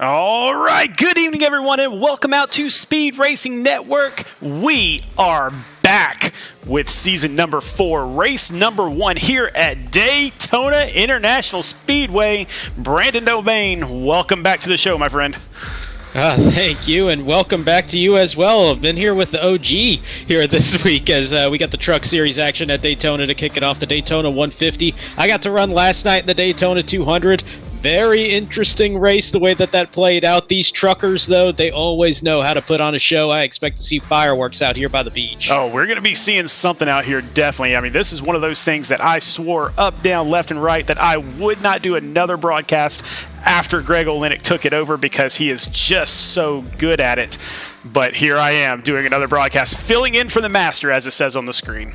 All right, good evening, everyone, and welcome out to Speed Racing Network. We are back with season number 4, race number 1 here at Daytona International Speedway. Brandon Domain, welcome back to the show, my friend. Thank you, and welcome back to you as well. I've been here with the OG here this week as we got the Truck Series action at Daytona to kick it off, the Daytona 150. I got to run last night in the Daytona 200. Very interesting race, the way that played out. These truckers, though, they always know how to put on a show. I expect to see fireworks out here by the beach. Oh, we're going to be seeing something out here, definitely. I mean, this is one of those things that I swore up, down, left, and right that I would not do another broadcast after Greg Olenek took it over because he is just so good at it. But here I am doing another broadcast, filling in for the master, as it says on the screen.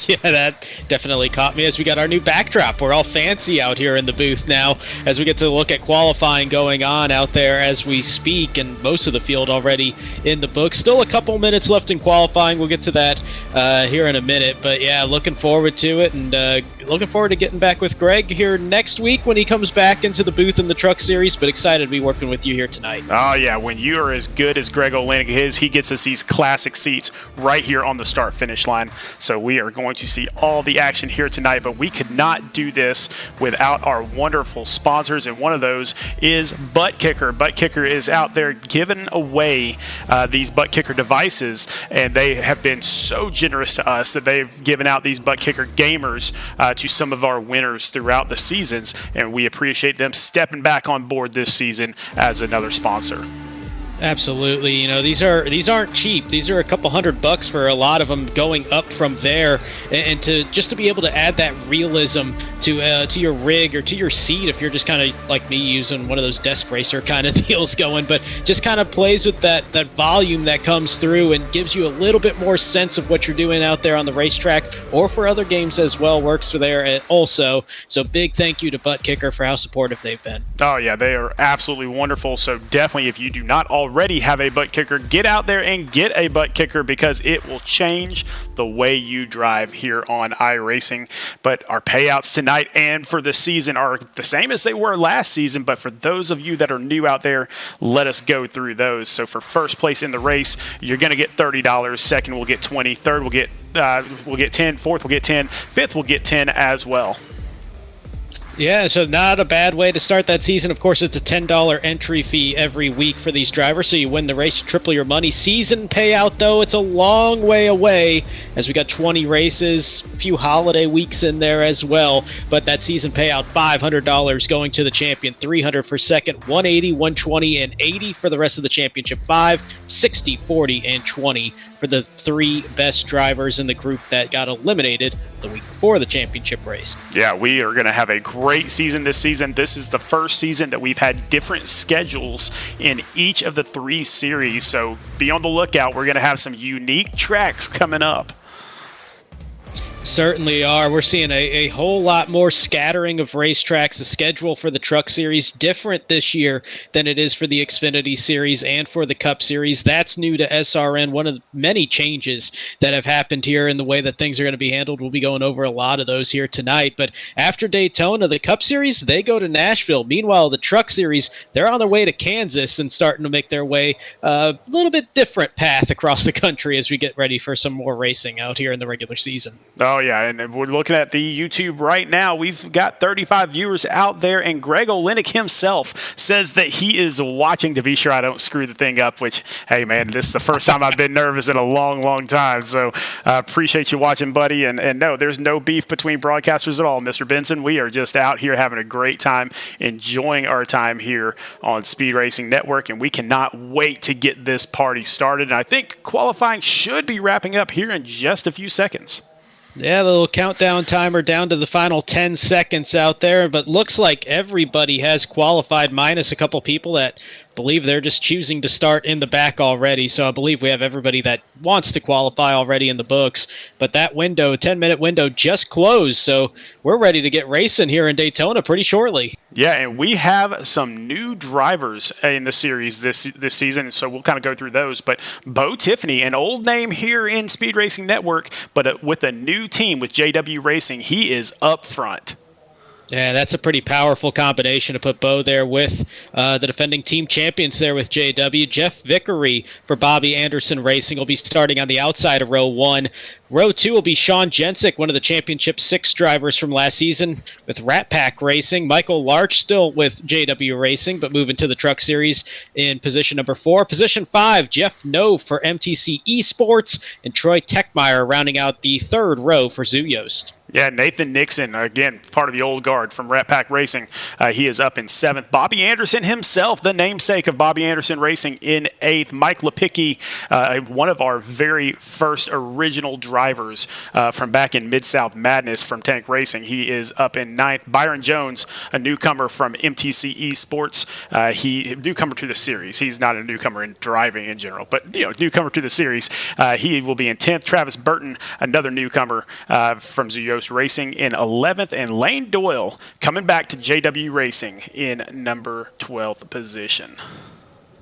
Yeah, that definitely caught me as we got our new backdrop. We're all fancy out here in the booth now as we get to look at qualifying going on out there as we speak, and most of the field already in the book. Still a couple minutes left in qualifying. We'll get to that here in a minute, but yeah, looking forward to it, and looking forward to getting back with Greg here next week when he comes back into the booth in the Truck Series, but excited to be working with you here tonight. Oh yeah, when you are as good as Greg Olenek is, he gets us these classic seats right here on the start-finish line. So we are going to see all the action here tonight, but we could not do this without our wonderful sponsors, and one of those is Butt Kicker. Butt Kicker is out there giving away these Butt Kicker devices, and they have been so generous to us that they've given out these Butt Kicker gamers to some of our winners throughout the seasons, and we appreciate them stepping back on board this season as another sponsor. Absolutely. You know, these aren't cheap. These are a couple $100 for a lot of them going up from there, and to be able to add that realism to your rig or to your seat if you're just kind of like me using one of those desk racer kind of deals going, but just kind of plays with that volume that comes through and gives you a little bit more sense of what you're doing out there on the racetrack, or for other games as well, works for there also. So big thank you to Butt Kicker for how supportive they've been. Oh yeah, they are absolutely wonderful. So definitely, if you do not already have a Butt Kicker, get out there and get a Butt Kicker, because it will change the way you drive here on iRacing. But our payouts tonight and for the season are the same as they were last season, but for those of you that are new out there, let us go through those. So for first place in the race, you're going to get $30. Second, we'll get $20. Third, we'll get 10. Fourth, we'll get 10. Fifth, we'll get 10 as well. Yeah, so not a bad way to start that season. Of course, it's a $10 entry fee every week for these drivers, so you win the race, you triple your money. Season payout, though, it's a long way away, as we got 20 races, a few holiday weeks in there as well. But that season payout, $500 going to the champion, $300 for second, $180, $120, and $80 for the rest of the championship. 5, $60, $40, and $20 for the 3 best drivers in the group that got eliminated the week before the championship race. Yeah, we are going to have a great season this season. This is the first season that we've had different schedules in each of the 3 series, so be on the lookout. We're going to have some unique tracks coming up. Certainly are. We're seeing a whole lot more scattering of racetracks. The schedule for the Truck Series different this year than it is for the Xfinity Series and for the Cup Series. That's new to SRN. One of the many changes that have happened here in the way that things are going to be handled. We'll be going over a lot of those here tonight. But after Daytona, the Cup Series, they go to Nashville. Meanwhile, the Truck Series, they're on their way to Kansas and starting to make their way a little bit different path across the country as we get ready for some more racing out here in the regular season. Oh, yeah, and we're looking at the YouTube right now. We've got 35 viewers out there, and Greg Olenek himself says that he is watching to be sure I don't screw the thing up, which, hey, man, this is the first time I've been nervous in a long, long time. So I appreciate you watching, buddy. And no, there's no beef between broadcasters at all, Mr. Benson. We are just out here having a great time, enjoying our time here on Speed Racing Network, and we cannot wait to get this party started. And I think qualifying should be wrapping up here in just a few seconds. Yeah, the little countdown timer down to the final 10 seconds out there, but looks like everybody has qualified minus a couple people that believe they're just choosing to start in the back already. So I believe we have everybody that wants to qualify already in the books. But that window, 10-minute window, just closed. So we're ready to get racing here in Daytona pretty shortly. Yeah, and we have some new drivers in the series this season, so we'll kind of go through those. But Bo Tiffany, an old name here in Speed Racing Network, but with a new team with JW Racing, he is up front. Yeah, that's a pretty powerful combination to put Bo there with the defending team champions there with JW. Jeff Vickery for Bobby Anderson Racing will be starting on the outside of row 1. Row 2 will be Sean Jensick, one of the Championship 6 drivers from last season with Rat Pack Racing. Michael Larch still with JW Racing, but moving to the Truck Series in position number 4. Position 5, Jeff No for MTC Esports, and Troy Techmeyer rounding out the 3rd row for Zoo Yost. Yeah, Nathan Nixon, again, part of the old guard from Rat Pack Racing. He is up in 7th. Bobby Anderson himself, the namesake of Bobby Anderson Racing, in 8th. Mike Lepicki, one of our very first original drivers from back in Mid-South Madness from Tank Racing. He is up in 9th. Byron Jones, a newcomer from MTC Esports. Newcomer to the series. He's not a newcomer in driving in general, but newcomer to the series. He will be in 10th. Travis Burton, another newcomer from Zuyos Racing, in 11th, and Lane Doyle coming back to JW Racing in number 12th position.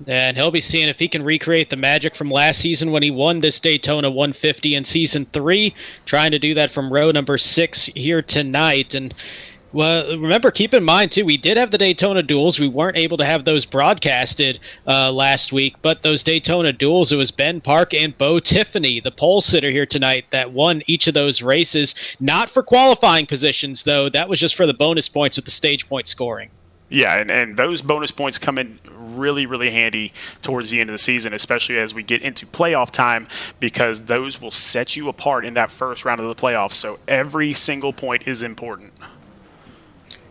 And he'll be seeing if he can recreate the magic from last season when he won this Daytona 150 in Season 3, trying to do that from row number 6 here tonight. And well, remember, keep in mind, too, we did have the Daytona duels. We weren't able to have those broadcasted last week, but those Daytona duels, it was Ben Park and Bo Tiffany, the pole sitter here tonight, that won each of those races. Not for qualifying positions, though. That was just for the bonus points with the stage point scoring. Yeah, and those bonus points come in really, really handy towards the end of the season, especially as we get into playoff time, because those will set you apart in that first round of the playoffs. So every single point is important.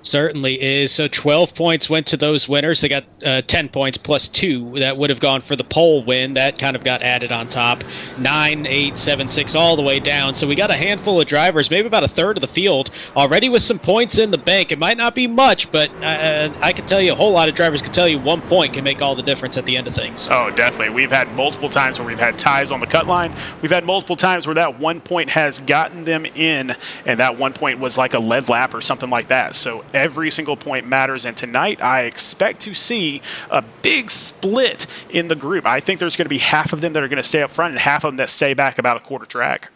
Certainly is. So 12 points went to those winners. They got 10 points plus 2 that would have gone for the pole win. That kind of got added on top. 9, 8, 7, 6, all the way down. So we got a handful of drivers, maybe about a third of the field, already with some points in the bank. It might not be much, but I can tell you a whole lot of drivers can tell you 1 point can make all the difference at the end of things. Oh, definitely. We've had multiple times where we've had ties on the cut line. We've had multiple times where that 1 point has gotten them in, and that 1 point was like a lead lap or something like that. So every single point matters, and tonight I expect to see a big split in the group. I think there's going to be half of them that are going to stay up front and half of them that stay back about a quarter track.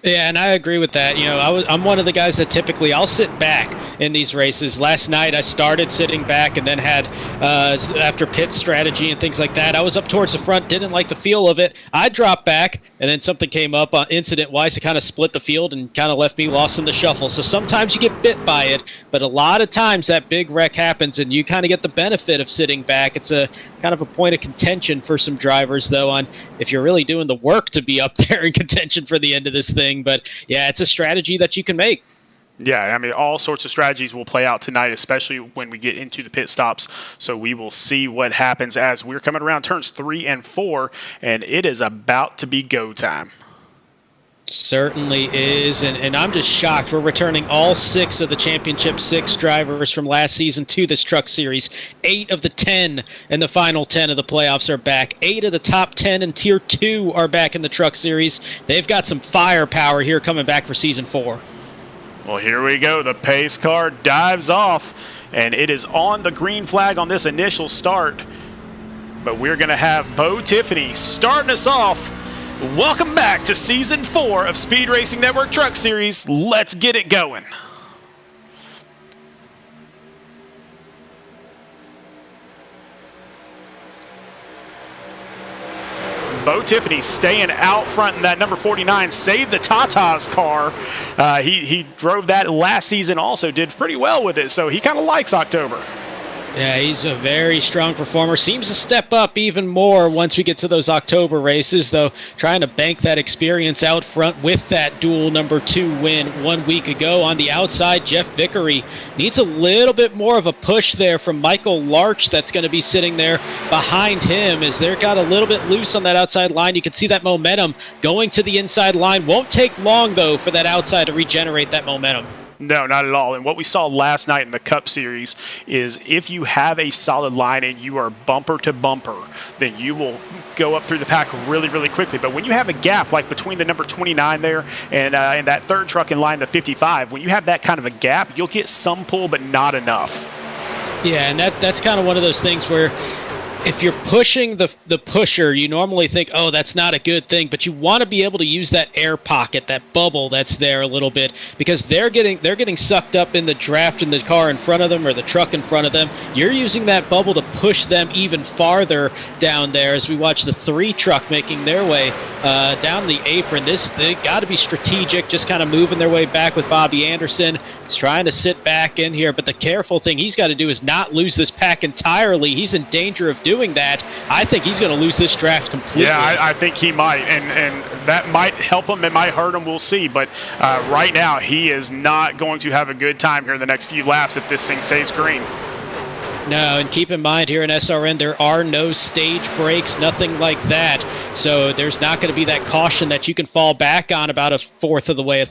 Yeah, and I agree with that. I'm one of the guys that typically I'll sit back in these races. Last night I started sitting back and then had, after pit strategy and things like that, I was up towards the front, didn't like the feel of it. I dropped back, and then something came up incident-wise to kind of split the field and kind of left me lost in the shuffle. So sometimes you get bit by it, but a lot of times that big wreck happens and you kind of get the benefit of sitting back. It's a kind of a point of contention for some drivers, though, on if you're really doing the work to be up there in contention for the end of this thing. But yeah, it's a strategy that you can make. Yeah, I mean, all sorts of strategies will play out tonight, especially when we get into the pit stops. So we will see what happens as we're coming around turns 3 and 4, and it is about to be go time. Certainly is, and I'm just shocked. We're returning all 6 of the Championship 6 drivers from last season to this Truck Series. 8 of the 10 and the final 10 of the playoffs are back. 8 of the top 10 in Tier 2 are back in the Truck Series. They've got some firepower here coming back for Season 4. Well, here we go. The pace car dives off, and it is on the green flag on this initial start. But we're going to have Bo Tiffany starting us off. Welcome back to Season 4 of Speed Racing Network Truck Series. Let's get it going. Bo Tiffany staying out front in that number 49. Saved the Tata's car. He drove that last season also. Did pretty well with it, so he kind of likes October. Yeah, he's a very strong performer. Seems to step up even more once we get to those October races, though trying to bank that experience out front with that dual number 2 win 1 week ago. On the outside, Jeff Vickery needs a little bit more of a push there from Michael Larch that's going to be sitting there behind him as they're got a little bit loose on that outside line. You can see that momentum going to the inside line. Won't take long, though, for that outside to regenerate that momentum. No, not at all. And what we saw last night in the Cup Series is if you have a solid line and you are bumper to bumper, then you will go up through the pack really, really quickly. But when you have a gap like between the number 29 there and that third truck in line, the 55, when you have that kind of a gap, you'll get some pull, but not enough. Yeah, and that's kind of one of those things where if you're pushing the pusher, you normally think, oh, that's not a good thing, but you want to be able to use that air pocket, that bubble that's there a little bit, because they're getting sucked up in the draft in the car in front of them or the truck in front of them. You're using that bubble to push them even farther down there as we watch the 3 truck making their way down the apron. They got to be strategic, just kind of moving their way back with Bobby Anderson. He's trying to sit back in here, but the careful thing he's got to do is not lose this pack entirely. He's in danger of doing that. I think he's going to lose this draft completely. Yeah, I think he might, and that might help him. It might hurt him. We'll see. But right now, he is not going to have a good time here in the next few laps if this thing stays green. No, and keep in mind here in SRN, there are no stage breaks, nothing like that. So there's not going to be that caution that you can fall back on about a third of the way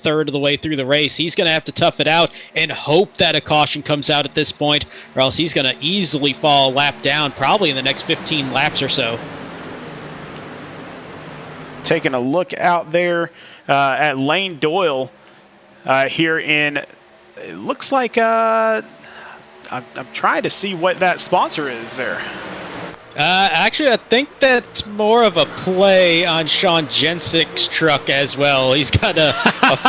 through the race. He's going to have to tough it out and hope that a caution comes out at this point, or else he's going to easily fall a lap down, probably in the next 15 laps or so. Taking a look out there at Lane Doyle here in, it looks like, I'm trying to see what that sponsor is there. Actually, I think that's more of a play on Sean Jensick's truck as well. He's got a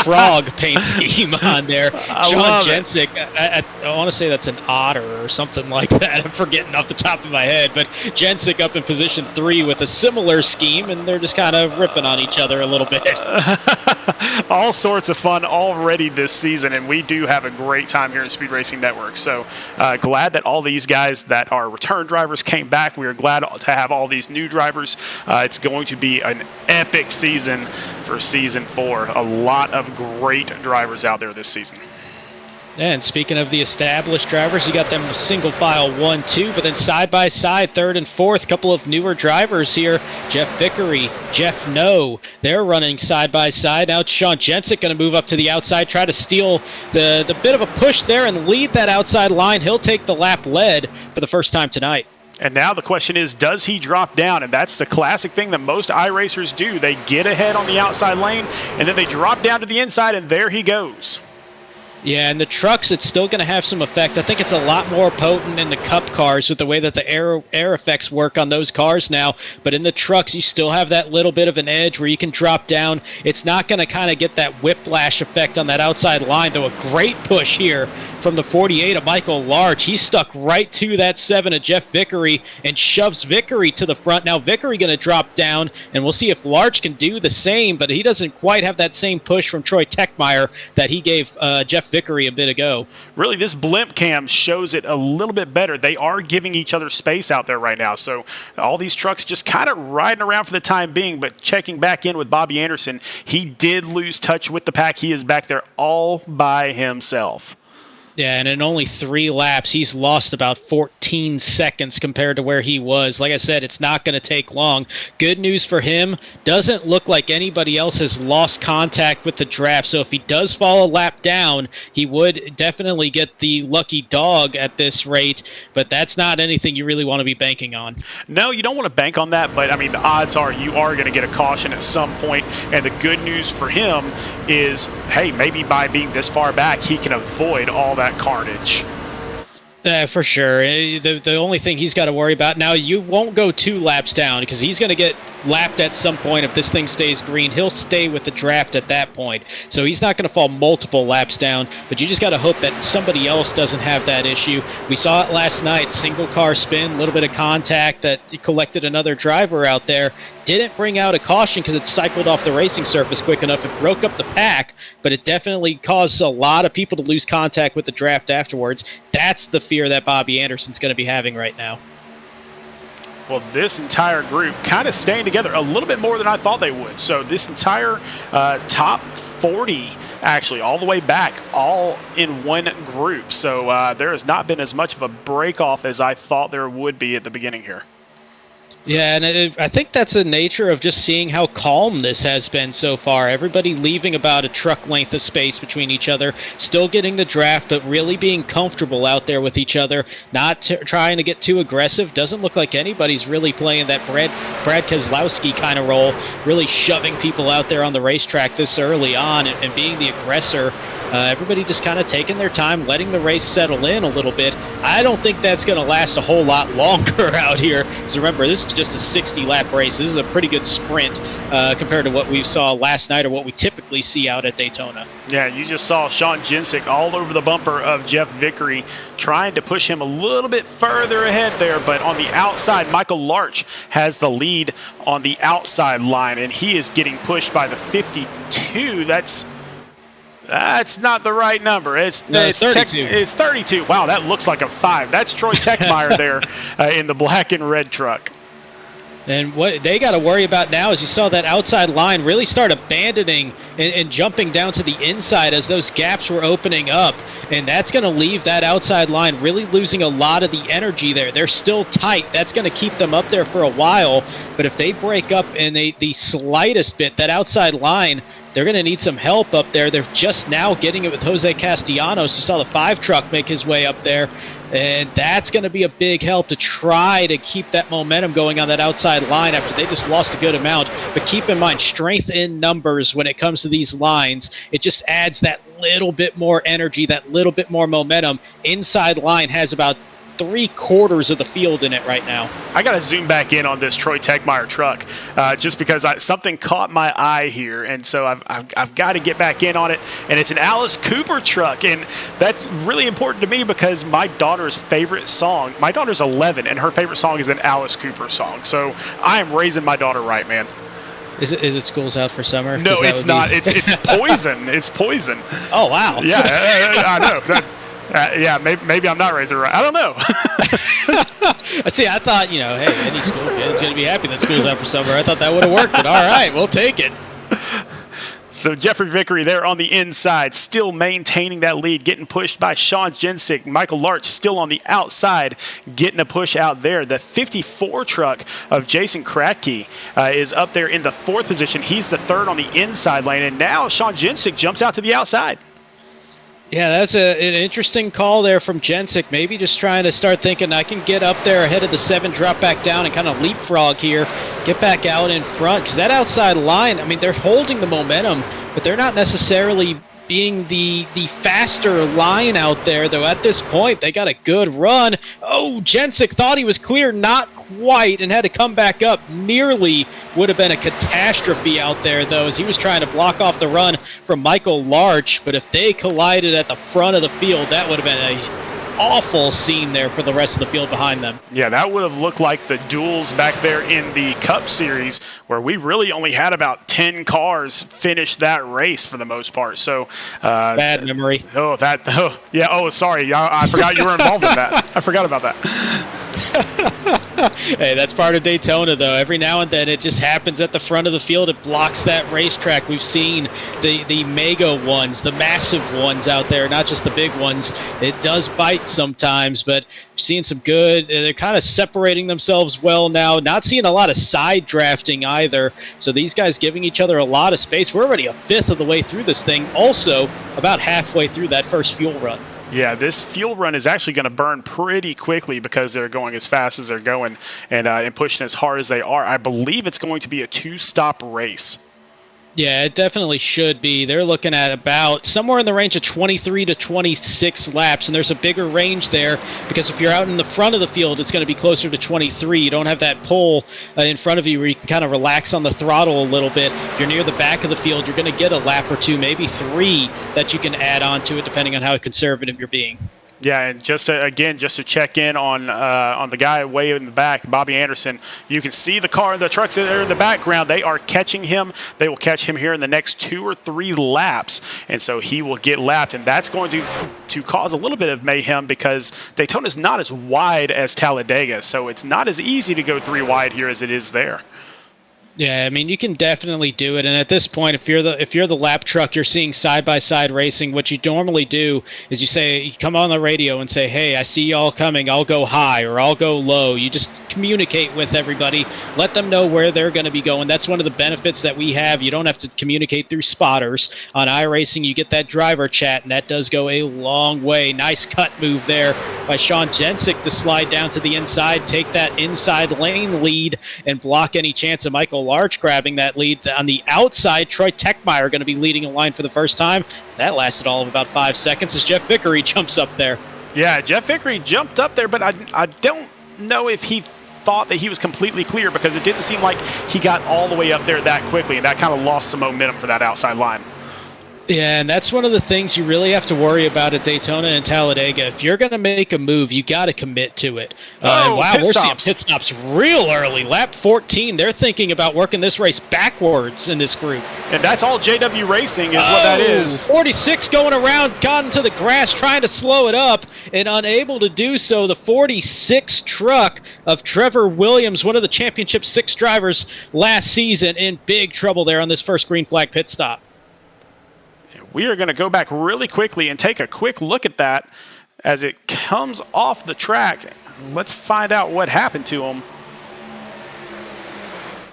frog paint scheme on there. Sean Jensick, I want to say that's an otter or something like that. I'm forgetting off the top of my head. But Jensick up in position 3 with a similar scheme, and they're just kind of ripping on each other a little bit. All sorts of fun already this season, and we do have a great time here in Speed Racing Network. So glad that all these guys that are return drivers came back. We are glad to have all these new drivers. It's going to be an epic season for Season 4. A lot of great drivers out there this season. And speaking of the established drivers, you got them single file 1, 2, but then side by side, 3rd and 4th, couple of newer drivers here. Jeff Vickery, Jeff No, they're running side by side. Now Sean Jensick going to move up to the outside, try to steal the bit of a push there and lead that outside line. He'll take the lap lead for the first time tonight. And now the question is, does he drop down? And that's the classic thing that most iRacers do. They get ahead on the outside lane, and then they drop down to the inside, and there he goes. Yeah, and the trucks, it's still going to have some effect. I think it's a lot more potent in the Cup cars with the way that the air effects work on those cars now. But in the trucks, you still have that little bit of an edge where you can drop down. It's not going to kind of get that whiplash effect on that outside line, though. A great push here from the 48 of Michael Larch. He's stuck right to that 7 of Jeff Vickery and shoves Vickery to the front. Now Vickery going to drop down, and we'll see if Larch can do the same, but he doesn't quite have that same push from Troy Techmeyer that he gave Jeff Vickery a bit ago. Really, this blimp cam shows it a little bit better. They are giving each other space out there right now, so all these trucks just kind of riding around for the time being, but checking back in with Bobby Anderson. He did lose touch with the pack. He is back there all by himself. Yeah, and in only 3 laps, he's lost about 14 seconds compared to where he was. Like I said, it's not going to take long. Good news for him, doesn't look like anybody else has lost contact with the draft. So if he does fall a lap down, he would definitely get the lucky dog at this rate. But that's not anything you really want to be banking on. No, you don't want to bank on that. But, I mean, the odds are you are going to get a caution at some point. And the good news for him is, hey, maybe by being this far back, he can avoid all that carnage. For sure. The only thing he's got to worry about now, you won't go 2 laps down because he's going to get lapped at some point. If this thing stays green, he'll stay with the draft at that point. So he's not going to fall multiple laps down, but you just got to hope that somebody else doesn't have that issue. We saw it last night, single car spin, a little bit of contact that collected another driver out there. Didn't bring out a caution because it cycled off the racing surface quick enough. It broke up the pack, but it definitely caused a lot of people to lose contact with the draft afterwards. That's the fear that Bobby Anderson's going to be having right now. Well, this entire group kind of staying together a little bit more than I thought they would. So this entire top 40, actually, all the way back, all in one group. So there has not been as much of a break-off as I thought there would be at the beginning here. Yeah, and I think that's the nature of just seeing how calm this has been so far. Everybody leaving about a truck length of space between each other, still getting the draft, but really being comfortable out there with each other, not trying to get too aggressive. Doesn't look like anybody's really playing that Brad Keselowski kind of role, really shoving people out there on the racetrack this early on and being the aggressor Everybody just kind of taking their time, letting the race settle in a little bit. I don't think that's going to last a whole lot longer out here. Because remember, this is just a 60-lap race. This is a pretty good sprint compared to what we saw last night or what we typically see out at Daytona. Yeah, you just saw Sean Jensick all over the bumper of Jeff Vickery, trying to push him a little bit further ahead there. But on the outside, Michael Larch has the lead on the outside line, and he is getting pushed by the 52. That's not the right number. It's 32. It's 32. Wow, that looks like a 5. That's Troy Techmeyer there in the black and red truck. And what they got to worry about now is you saw that outside line really start abandoning and jumping down to the inside as those gaps were opening up. And that's going to leave that outside line really losing a lot of the energy there. They're still tight. That's going to keep them up there for a while. But if they break up in the slightest bit, that outside line, they're going to need some help up there. They're just now getting it with Jose Castellanos. You saw the 5 truck make his way up there. And that's going to be a big help to try to keep that momentum going on that outside line after they just lost a good amount. But keep in mind, strength in numbers when it comes to these lines, it just adds that little bit more energy, that little bit more momentum. Inside line has about 3/4 of the field in it right now. I got to zoom back in on this Troy Techmeyer truck just because something caught my eye here, and so I've got to get back in on it. And it's an Alice Cooper truck, and that's really important to me because my daughter's favorite song, my daughter's 11, and her favorite song is an Alice Cooper song. So I am raising my daughter right, man. Is it School's Out for Summer? No, it's not. It's Poison. It's Poison. Oh, wow. Yeah, I know. Yeah, maybe I'm not raising her right. I don't know. See, I thought, hey, any school kid's going to be happy that School's Out for Summer. I thought that would have worked, but all right, we'll take it. So Jeffrey Vickery there on the inside, still maintaining that lead, getting pushed by Sean Jensick. Michael Larch still on the outside, getting a push out there. The 54 truck of Jason Kratke is up there in the 4th position. He's the 3rd on the inside lane, and now Sean Jensick jumps out to the outside. Yeah, that's an interesting call there from Jensick. Maybe just trying to start thinking I can get up there ahead of the 7, drop back down, and kind of leapfrog here, get back out in front. Because that outside line, I mean, they're holding the momentum, but they're not necessarily being the faster line out there, though at this point they got a good run. Oh, Jensick thought he was clear, not quite, and had to come back up. Nearly would have been a catastrophe out there, though, as he was trying to block off the run from Michael Larch. But if they collided at the front of the field, that would have been a awful scene there for the rest of the field behind them. Yeah, that would have looked like the duels back there in the Cup Series, where we really only had about 10 cars finish that race for the most part. So bad memory. Sorry, I forgot you were involved in that. I forgot about that. Hey, that's part of Daytona, though. Every now and then it just happens at the front of the field. It blocks that racetrack. We've seen the mega ones, the massive ones out there, not just the big ones. It does bite sometimes, but seeing some good. They're kind of separating themselves well now. Not seeing a lot of side drafting either. So these guys giving each other a lot of space. We're already a 5th of the way through this thing. Also, about halfway through that first fuel run. Yeah, this fuel run is actually going to burn pretty quickly because they're going as fast as they're going and pushing as hard as they are. I believe it's going to be a 2-stop race. Yeah, it definitely should be. They're looking at about somewhere in the range of 23 to 26 laps, and there's a bigger range there because if you're out in the front of the field, it's going to be closer to 23. You don't have that pull in front of you where you can kind of relax on the throttle a little bit. If you're near the back of the field, you're going to get a lap or 2, maybe 3 that you can add on to it depending on how conservative you're being. Yeah, and just to check in on the guy way in the back, Bobby Anderson, you can see the car and the trucks that are in the background. They are catching him. They will catch him here in the next 2 or 3 laps, and so he will get lapped, and that's going to cause a little bit of mayhem because Daytona is not as wide as Talladega, so it's not as easy to go 3 wide here as it is there. Yeah, I mean, you can definitely do it. And at this point, if you're the lap truck, you're seeing side-by-side racing. What you normally do is you come on the radio and say, hey, I see y'all coming. I'll go high or I'll go low. You just communicate with everybody. Let them know where they're going to be going. That's one of the benefits that we have. You don't have to communicate through spotters. On iRacing, you get that driver chat, and that does go a long way. Nice cut move there by Sean Jensick to slide down to the inside, take that inside lane lead, and block any chance of Michael Larch grabbing that lead. On the outside, Troy Techmeyer going to be leading a line for the first time. That lasted all of about 5 seconds as Jeff Vickery jumps up there. Yeah, Jeff Vickery jumped up there, but I don't know if he thought that he was completely clear, because it didn't seem like he got all the way up there that quickly, and that kind of lost some momentum for that outside line. Yeah, and that's one of the things you really have to worry about at Daytona and Talladega. If you're going to make a move, you got to commit to it. Wow, we're seeing pit stops real early. Lap 14, they're thinking about working this race backwards in this group. And that's all JW Racing is what that is. 46 going around, got into the grass, trying to slow it up, and unable to do so. The 46 truck of Trevor Williams, one of the Championship 6 drivers last season, in big trouble there on this first green flag pit stop. We are going to go back really quickly and take a quick look at that as it comes off the track. Let's find out what happened to him.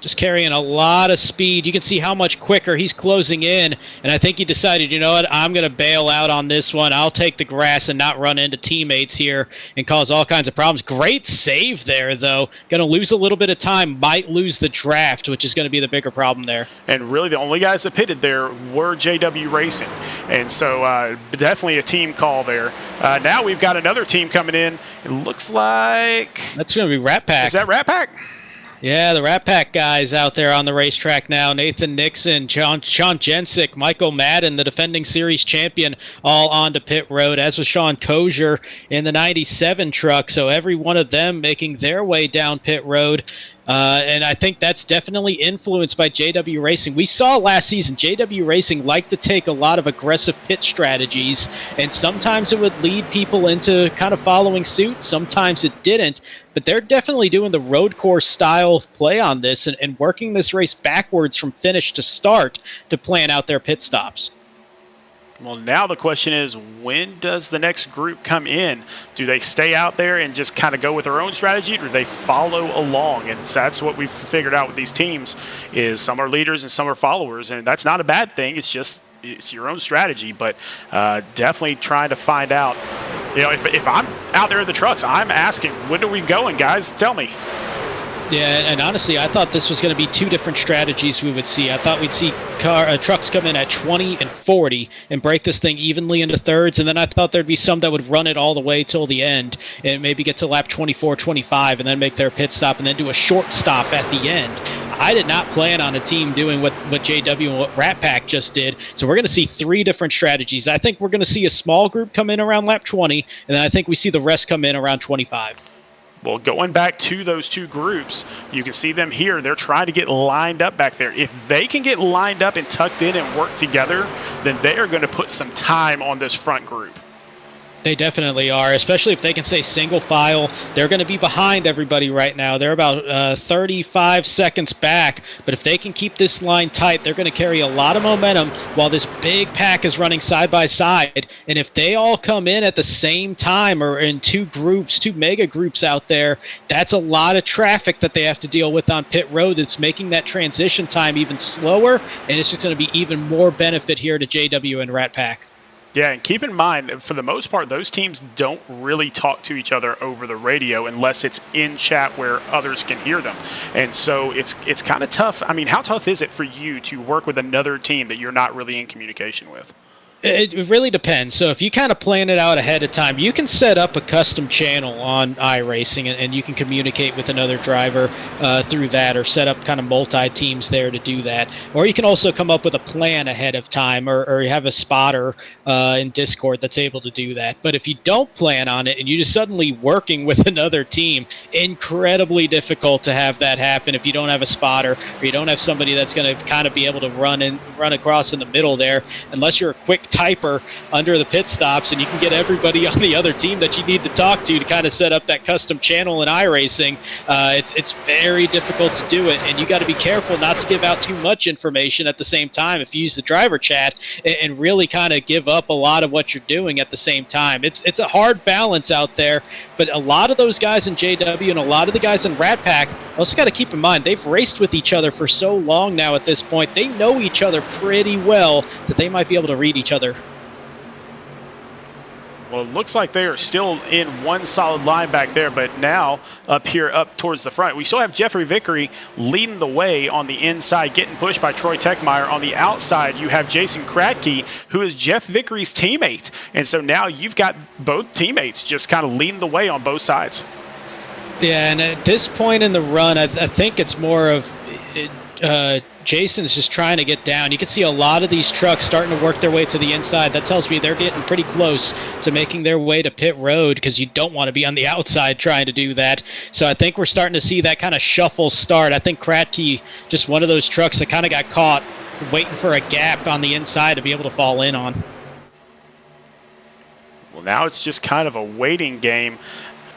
Just carrying a lot of speed. You can see how much quicker he's closing in. And I think he decided, you know what, I'm going to bail out on this one. I'll take the grass and not run into teammates here and cause all kinds of problems. Great save there, though. Going to lose a little bit of time. Might lose the draft, which is going to be the bigger problem there. And really the only guys that pitted there were JW Racing. And so definitely a team call there. Now we've got another team coming in. It looks like... That's going to be Rat Pack. Is that Rat Pack? Yeah, the Rat Pack guys out there on the racetrack now. Nathan Nixon, Sean Jensick, Michael Madden, the defending series champion, all onto pit road, as was Sean Kozier in the 97 truck. So every one of them making their way down pit road. And I think that's definitely influenced by JW Racing. We saw last season JW Racing like to take a lot of aggressive pit strategies, and sometimes it would lead people into kind of following suit. Sometimes it didn't, but they're definitely doing the road course style play on this and working this race backwards from finish to start to plan out their pit stops. Well, now the question is, when does the next group come in? Do they stay out there and just kind of go with their own strategy, or do they follow along? And that's what we've figured out with these teams, is some are leaders and some are followers, and that's not a bad thing. It's your own strategy, but definitely trying to find out. You know, if I'm out there in the trucks, I'm asking, when are we going, guys? Tell me. Yeah, and honestly, I thought this was going to be two different strategies we would see. I thought we'd see trucks come in at 20 and 40 and break this thing evenly into thirds, and then I thought there'd be some that would run it all the way till the end and maybe get to lap 24, 25, and then make their pit stop and then do a short stop at the end. I did not plan on a team doing what JW and what Rat Pack just did, so we're going to see three different strategies. I think we're going to see a small group come in around lap 20, and then I think we see the rest come in around 25. Well, going back to those two groups, you can see them here. They're trying to get lined up back there. If they can get lined up and tucked in and work together, then they are going to put some time on this front group. They definitely are, especially if they can stay single file. They're going to be behind everybody right now. They're about 35 seconds back, but if they can keep this line tight, they're going to carry a lot of momentum while this big pack is running side by side. And if they all come in at the same time or in two groups, two mega groups out there, that's a lot of traffic that they have to deal with on pit road. It's making that transition time even slower, and it's just going to be even more benefit here to JW and Rat Pack. Yeah, and keep in mind, for the most part, those teams don't really talk to each other over the radio unless it's in chat where others can hear them. And so it's kind of tough. I mean, how tough is it for you to work with another team that you're not really in communication with? It really depends. So if you kind of plan it out ahead of time, you can set up a custom channel on iRacing and you can communicate with another driver through that, or set up kind of multi-teams there to do that. Or you can also come up with a plan ahead of time, or you have a spotter in Discord that's able to do that. But if you don't plan on it and you're just suddenly working with another team, incredibly difficult to have that happen if you don't have a spotter or you don't have somebody that's going to kind of be able to run across in the middle there, unless you're a quick typer under the pit stops and you can get everybody on the other team that you need to talk to kind of set up that custom channel in iRacing. It's very difficult to do it, and you got to be careful not to give out too much information at the same time if you use the driver chat, and really kind of give up a lot of what you're doing at the same time. It's a hard balance out there, but a lot of those guys in JW and a lot of the guys in Rat Pack also got to keep in mind they've raced with each other for so long now at this point. They know each other pretty well that they might be able to read each other. Well, it looks like they are still in one solid line back there, but now up here, up towards the front, we still have Jeffrey Vickery leading the way on the inside, getting pushed by Troy Techmeyer. On the outside, you have Jason Kratke, who is Jeff Vickery's teammate. And so now you've got both teammates just kind of leading the way on both sides. Yeah, and at this point in the run, I think it's more of Jason's just trying to get down. You can see a lot of these trucks starting to work their way to the inside. That tells me they're getting pretty close to making their way to pit road, because you don't want to be on the outside trying to do that. So I think we're starting to see that kind of shuffle start. I think Kratke, just one of those trucks that kind of got caught waiting for a gap on the inside to be able to fall in on. Well, now it's just kind of a waiting game.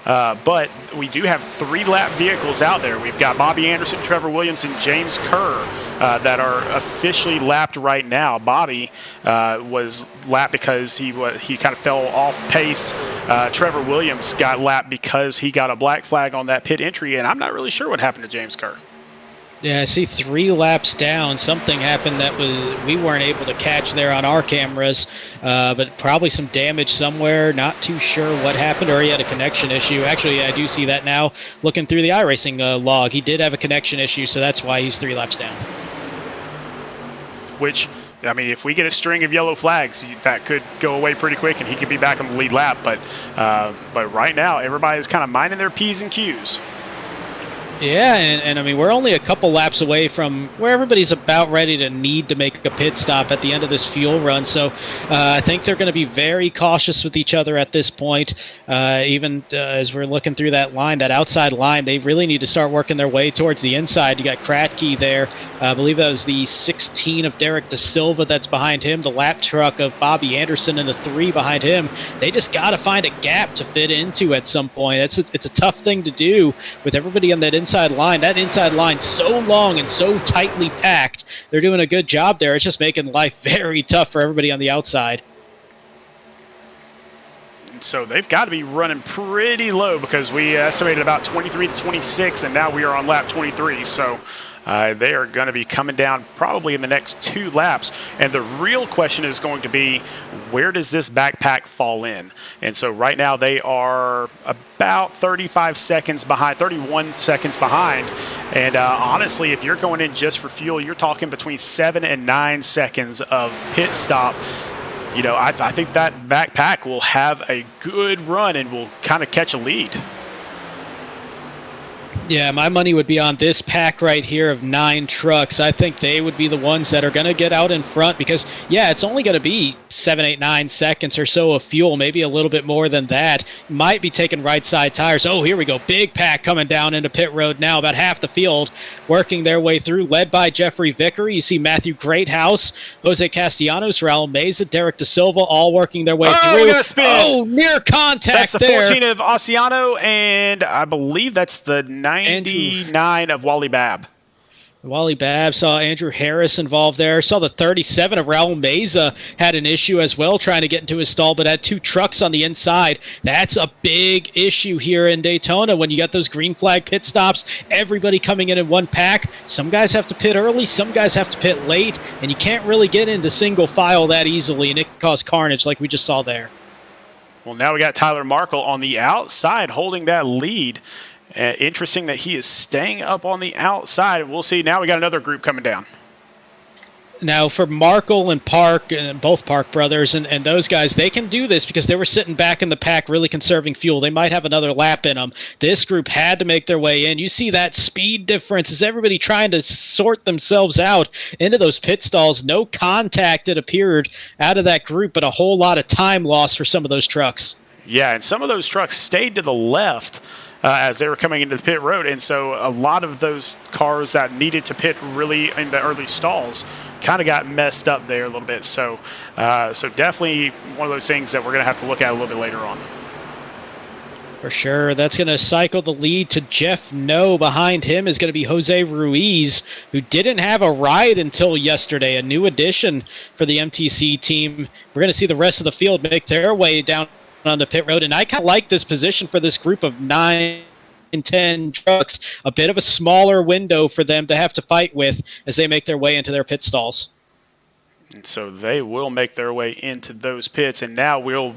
But we do have 3-lap vehicles out there. We've got Bobby Anderson, Trevor Williams, and James Kerr that are officially lapped right now. Bobby was lapped because he kind of fell off pace. Trevor Williams got lapped because he got a black flag on that pit entry, and I'm not really sure what happened to James Kerr. Yeah, I see 3 laps down. Something happened that we weren't able to catch there on our cameras, but probably some damage somewhere. Not too sure what happened, or he had a connection issue. Actually, I do see that now looking through the iRacing log. He did have a connection issue, so that's why he's 3 laps down. Which, I mean, if we get a string of yellow flags, that could go away pretty quick, and he could be back on the lead lap. But right now, everybody is kind of minding their P's and Q's. Yeah, and I mean, we're only a couple laps away from where everybody's about ready to need to make a pit stop at the end of this fuel run. So I think they're going to be very cautious with each other at this point. Even as we're looking through that line, that outside line, they really need to start working their way towards the inside. You got Kratke there. I believe that was the 16 of Derek Da Silva that's behind him, the lap truck of Bobby Anderson, and the 3 behind him. They just got to find a gap to fit into at some point. It's a tough thing to do with everybody on that inside line. That inside line so long and so tightly packed. They're doing a good job there. It's just making life very tough for everybody on the outside. So they've got to be running pretty low, because we estimated about 23 to 26, and now we are on lap 23. So they are going to be coming down probably in the next 2 laps. And the real question is going to be, where does this backpack fall in? And so right now they are about 35 seconds behind, 31 seconds behind. And honestly, if you're going in just for fuel, you're talking between 7 and 9 seconds of pit stop. You know, I think that backpack will have a good run and will kind of catch a lead. Yeah, my money would be on this pack right here of 9 trucks. I think they would be the ones that are going to get out in front, because, yeah, it's only going to be 7, 8, 9 seconds or so of fuel, maybe a little bit more than that. Might be taking right side tires. Oh, here we go. Big pack coming down into pit road now. About half the field working their way through, led by Jeffrey Vickery. You see Matthew Greathouse, Jose Castellanos, Raul Meza, Derek Da Silva, all working their way through. We got a spin. Oh, near contact. That's the there. 14 of Oceano, and I believe that's the 99 of Wally Babb. Wally Babb, saw Andrew Harris involved there. Saw the 37 of Raul Meza had an issue as well trying to get into his stall, but had 2 trucks on the inside. That's a big issue here in Daytona when you got those green flag pit stops, everybody coming in one pack. Some guys have to pit early, some guys have to pit late, and you can't really get into single file that easily, and it can cause carnage like we just saw there. Well, now we got Tyler Markle on the outside holding that lead. Interesting that he is staying up on the outside. We'll see. Now we got another group coming down. Now, for Markle and Park, and both Park brothers, and those guys, they can do this because they were sitting back in the pack really conserving fuel. They might have another lap in them. This group had to make their way in. You see that speed difference as everybody trying to sort themselves out into those pit stalls. No contact, it appeared, out of that group, but a whole lot of time lost for some of those trucks. Yeah, and some of those trucks stayed to the left as they were coming into the pit road. And so a lot of those cars that needed to pit really in the early stalls kind of got messed up there a little bit. So so definitely one of those things that we're going to have to look at a little bit later on. For sure. That's going to cycle the lead to Jeff No. Behind him is going to be Jose Ruiz, who didn't have a ride until yesterday, a new addition for the MTC team. We're going to see the rest of the field make their way down on the pit road, and I kind of like this position for this group of 9 and 10 trucks. A bit of a smaller window for them to have to fight with as they make their way into their pit stalls. And so they will make their way into those pits, and now we'll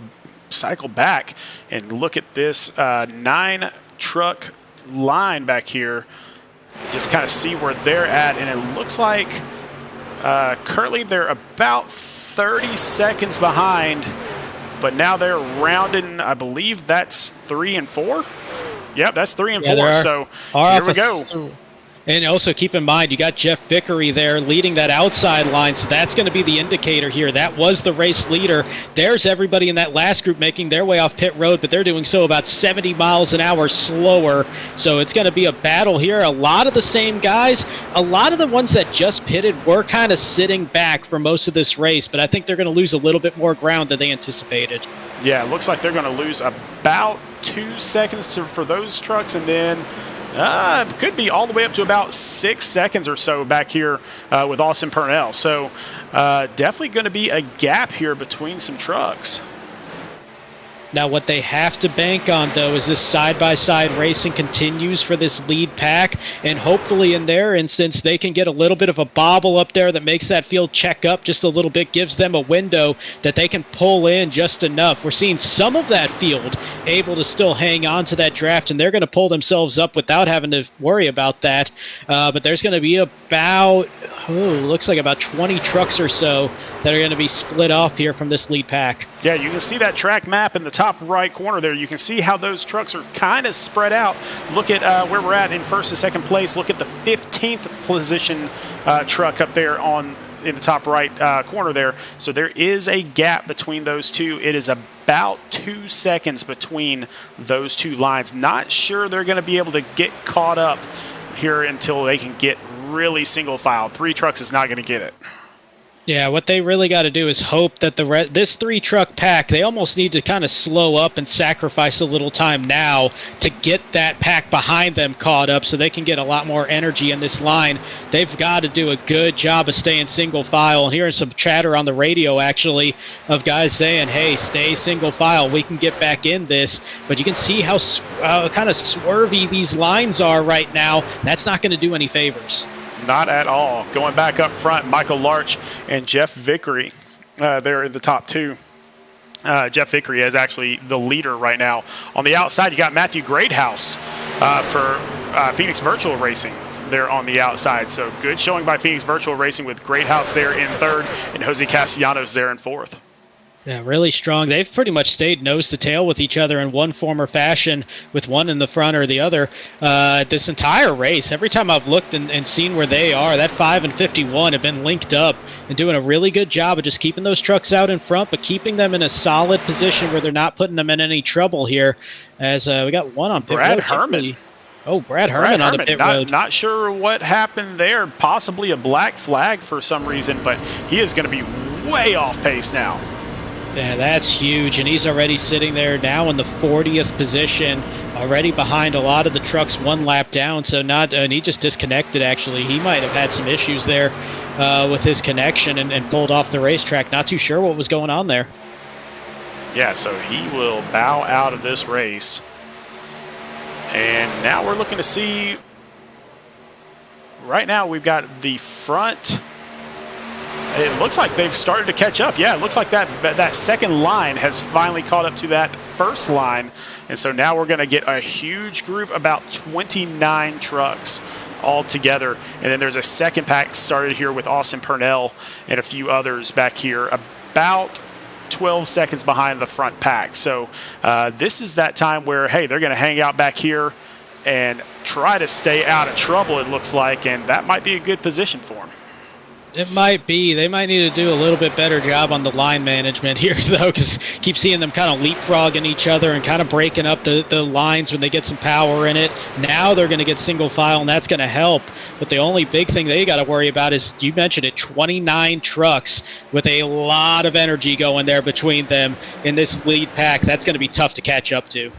cycle back and look at this 9-truck line back here. Just kind of see where they're at, and it looks like currently they're about 30 seconds behind, but now they're rounding, I believe that's 3 and 4. Yep, that's 3 and 4. So here we go. And also keep in mind, you got Jeff Vickery there leading that outside line, so that's going to be the indicator here. That was the race leader. There's everybody in that last group making their way off pit road, but they're doing so about 70 miles an hour slower. So it's going to be a battle here. A lot of the same guys, a lot of the ones that just pitted were kind of sitting back for most of this race, but I think they're going to lose a little bit more ground than they anticipated. Yeah, it looks like they're going to lose about 2 seconds for those trucks, and then could be all the way up to about 6 seconds or so back here with Austin Purnell. So definitely going to be a gap here between some trucks. Now, what they have to bank on, though, is this side-by-side racing continues for this lead pack, and hopefully in their instance, they can get a little bit of a bobble up there that makes that field check up just a little bit, gives them a window that they can pull in just enough. We're seeing some of that field able to still hang on to that draft, and they're going to pull themselves up without having to worry about that. But there's going to be about, looks like about 20 trucks or so that are going to be split off here from this lead pack. Yeah, you can see that track map in the top right corner there. You can see how those trucks are kind of spread out. Look at where we're at in first and second place. Look at the 15th position truck up there in the top right corner there. So there is a gap between those two. It is about 2 seconds between those two lines. Not sure they're going to be able to get caught up here until they can get really single file. 3 trucks is not going to get it. Yeah, what they really got to do is hope that this 3-truck pack, they almost need to kind of slow up and sacrifice a little time now to get that pack behind them caught up so they can get a lot more energy in this line. They've got to do a good job of staying single file. And hearing some chatter on the radio, actually, of guys saying, hey, stay single file. We can get back in this. But you can see how kind of swervy these lines are right now. That's not going to do any favors. Not at all. Going back up front, Michael Larch and Jeff Vickery. They're in the top 2. Jeff Vickery is actually the leader right now. On the outside, you got Matthew Greathouse for Phoenix Virtual Racing there on the outside. So good showing by Phoenix Virtual Racing with Greathouse there in 3rd and Jose Castellanos there in 4th. Yeah, really strong. They've pretty much stayed nose to tail with each other in one form or fashion, with one in the front or the other. This entire race, every time I've looked and seen where they are, that 5 and 51 have been linked up and doing a really good job of just keeping those trucks out in front, but keeping them in a solid position where they're not putting them in any trouble here. As we got one on pit road. Brad Herman. Oh, Brad Herman on the pit road. Not sure what happened there. Possibly a black flag for some reason, but he is going to be way off pace now. Yeah, that's huge, and he's already sitting there now in the 40th position, already behind a lot of the trucks 1 lap down, so and he just disconnected, actually. He might have had some issues there with his connection and pulled off the racetrack. Not too sure what was going on there. Yeah, so he will bow out of this race. And now we're looking to see, right now we've got the front. It looks like they've started to catch up. Yeah, it looks like that second line has finally caught up to that first line. And so now we're going to get a huge group, about 29 trucks all together. And then there's a second pack started here with Austin Purnell and a few others back here, about 12 seconds behind the front pack. So this is that time where, hey, they're going to hang out back here and try to stay out of trouble, it looks like, and that might be a good position for them. It might be. They might need to do a little bit better job on the line management here, though, because keep seeing them kind of leapfrogging each other and kind of breaking up the lines when they get some power in it. Now they're going to get single file, and that's going to help. But the only big thing they got to worry about is, you mentioned it, 29 trucks with a lot of energy going there between them in this lead pack. That's going to be tough to catch up to.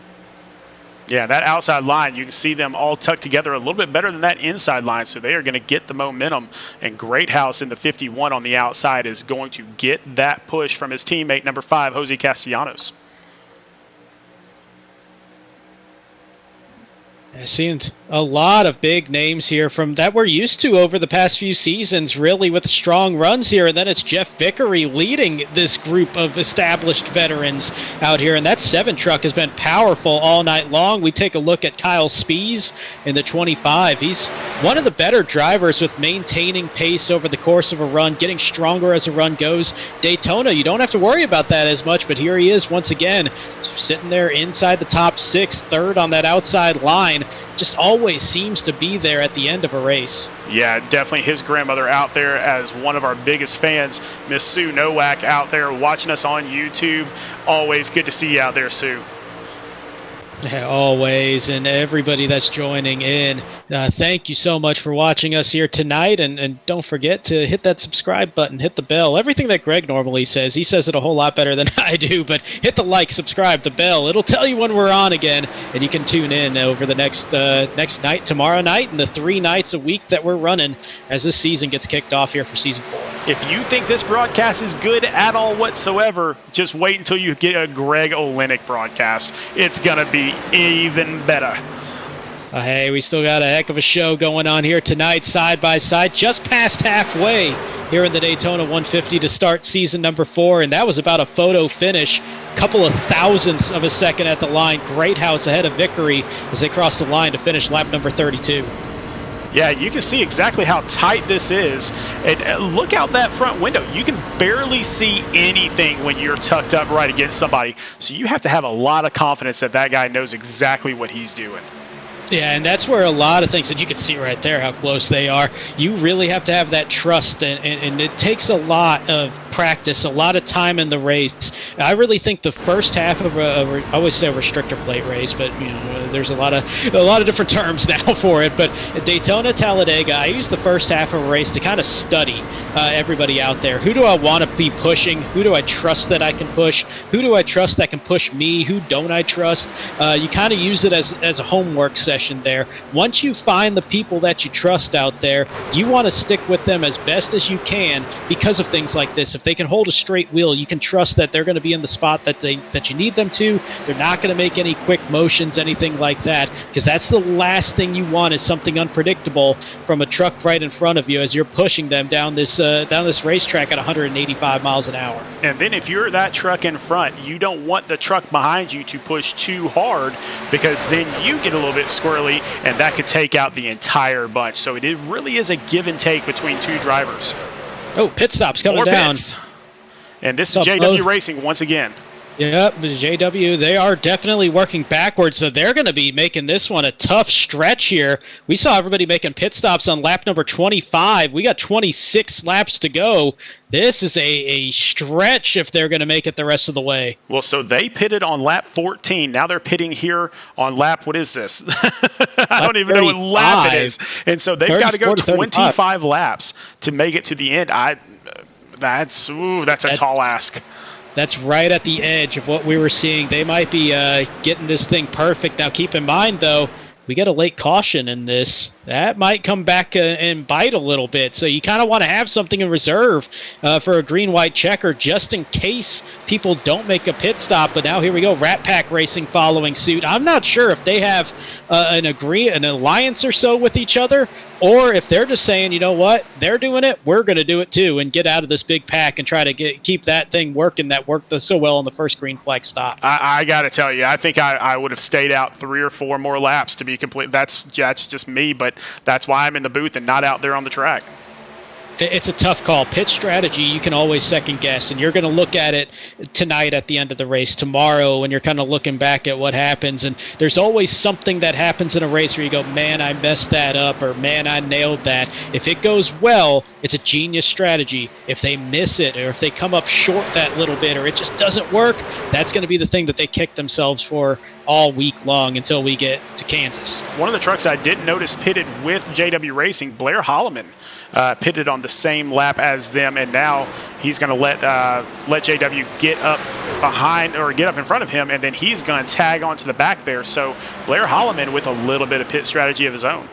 Yeah, that outside line, you can see them all tucked together a little bit better than that inside line, so they are going to get the momentum. And Greathouse in the 51 on the outside is going to get that push from his teammate, number 5, Jose Castellanos. Seeing a lot of big names here from that we're used to over the past few seasons, really, with strong runs here. And then it's Jeff Vickery leading this group of established veterans out here. And that 7 truck has been powerful all night long. We take a look at Kyle Spees in the 25. He's one of the better drivers with maintaining pace over the course of a run, getting stronger as a run goes. Daytona, you don't have to worry about that as much, but here he is once again, sitting there inside the top 6, third on that outside line. Just always seems to be there at the end of a race. Yeah, definitely his grandmother out there as one of our biggest fans, Miss Sue Nowak, out there watching us on YouTube. Always good to see you out there, Sue. Yeah, always, and everybody that's joining in, thank you so much for watching us here tonight, and don't forget to hit that subscribe button, hit the bell, everything that Greg normally says. He says it a whole lot better than I do, but hit the like, subscribe, the bell. It'll tell you when we're on again, and you can tune in over the next night, tomorrow night, and the 3 nights a week that we're running as this season gets kicked off here for Season 4. If you think this broadcast is good at all whatsoever, just wait until you get a Greg Olenek broadcast. It's going to be even better. Hey, we still got a heck of a show going on here tonight, side by side, just past halfway here in the Daytona 150 to start season number 4, and that was about a photo finish, couple of thousandths of a second at the line. Great house ahead of Vickery as they cross the line to finish lap number 32. Yeah, you can see exactly how tight this is. And look out that front window. You can barely see anything when you're tucked up right against somebody. So you have to have a lot of confidence that that guy knows exactly what he's doing. Yeah, and that's where a lot of things, and you can see right there how close they are, you really have to have that trust, and it takes a lot of practice, a lot of time in the race. I really think the first half of I always say a restrictor plate race, but you know, there's a lot of different terms now for it. But at Daytona Talladega, I use the first half of a race to kind of study everybody out there. Who do I want to be pushing? Who do I trust that I can push? Who do I trust that can push me? Who don't I trust? You kind of use it as a homework session there. Once you find the people that you trust out there, you want to stick with them as best as you can because of things like this. If they can hold a straight wheel, you can trust that they're going to be in the spot that you need them to. They're not going to make any quick motions, anything like that, because that's the last thing you want is something unpredictable from a truck right in front of you as you're pushing them down this racetrack at 185 miles an hour. And then if you're that truck in front, you don't want the truck behind you to push too hard, because then you get a little bit squirrely, and that could take out the entire bunch. So it really is a give and take between 2 drivers. Oh, pit stops coming down. Pits. And this is JW Racing once again. Yep, JW, they are definitely working backwards, so they're going to be making this one a tough stretch here. We saw everybody making pit stops on lap number 25. We got 26 laps to go. This is a stretch if they're going to make it the rest of the way. Well, so they pitted on lap 14. Now they're pitting here on lap, what is this? I don't even know what lap it is. And so they've got to go 25 laps to make it to the end. That's a tall ask. That's right at the edge of what we were seeing. They might be getting this thing perfect. Now, keep in mind, though, we get a late caution in this. That might come back and bite a little bit. So you kind of want to have something in reserve for a green-white checker just in case people don't make a pit stop. But now here we go, Rat Pack Racing following suit. I'm not sure if they have an alliance or so with each other, or if they're just saying, you know what, they're doing it, we're going to do it too, and get out of this big pack and try to keep that thing working that worked so well on the first green flag stop. I got to tell you, I think I would have stayed out 3 or 4 more laps to be complete. That's just me, but that's why I'm in the booth and not out there on the track. It's a tough call. Pit strategy, you can always second guess, and you're going to look at it tonight at the end of the race, tomorrow when you're kind of looking back at what happens, and there's always something that happens in a race where you go, man, I messed that up, or man, I nailed that. If it goes well, it's a genius strategy. If they miss it, or if they come up short that little bit, or it just doesn't work, that's going to be the thing that they kick themselves for all week long until we get to Kansas. One of the trucks I didn't notice pitted with JW Racing, Blair Holloman, pitted on the same lap as them, and now he's going to let JW get up behind or get up in front of him, and then he's going to tag onto the back there. So Blair Holloman with a little bit of pit strategy of his own.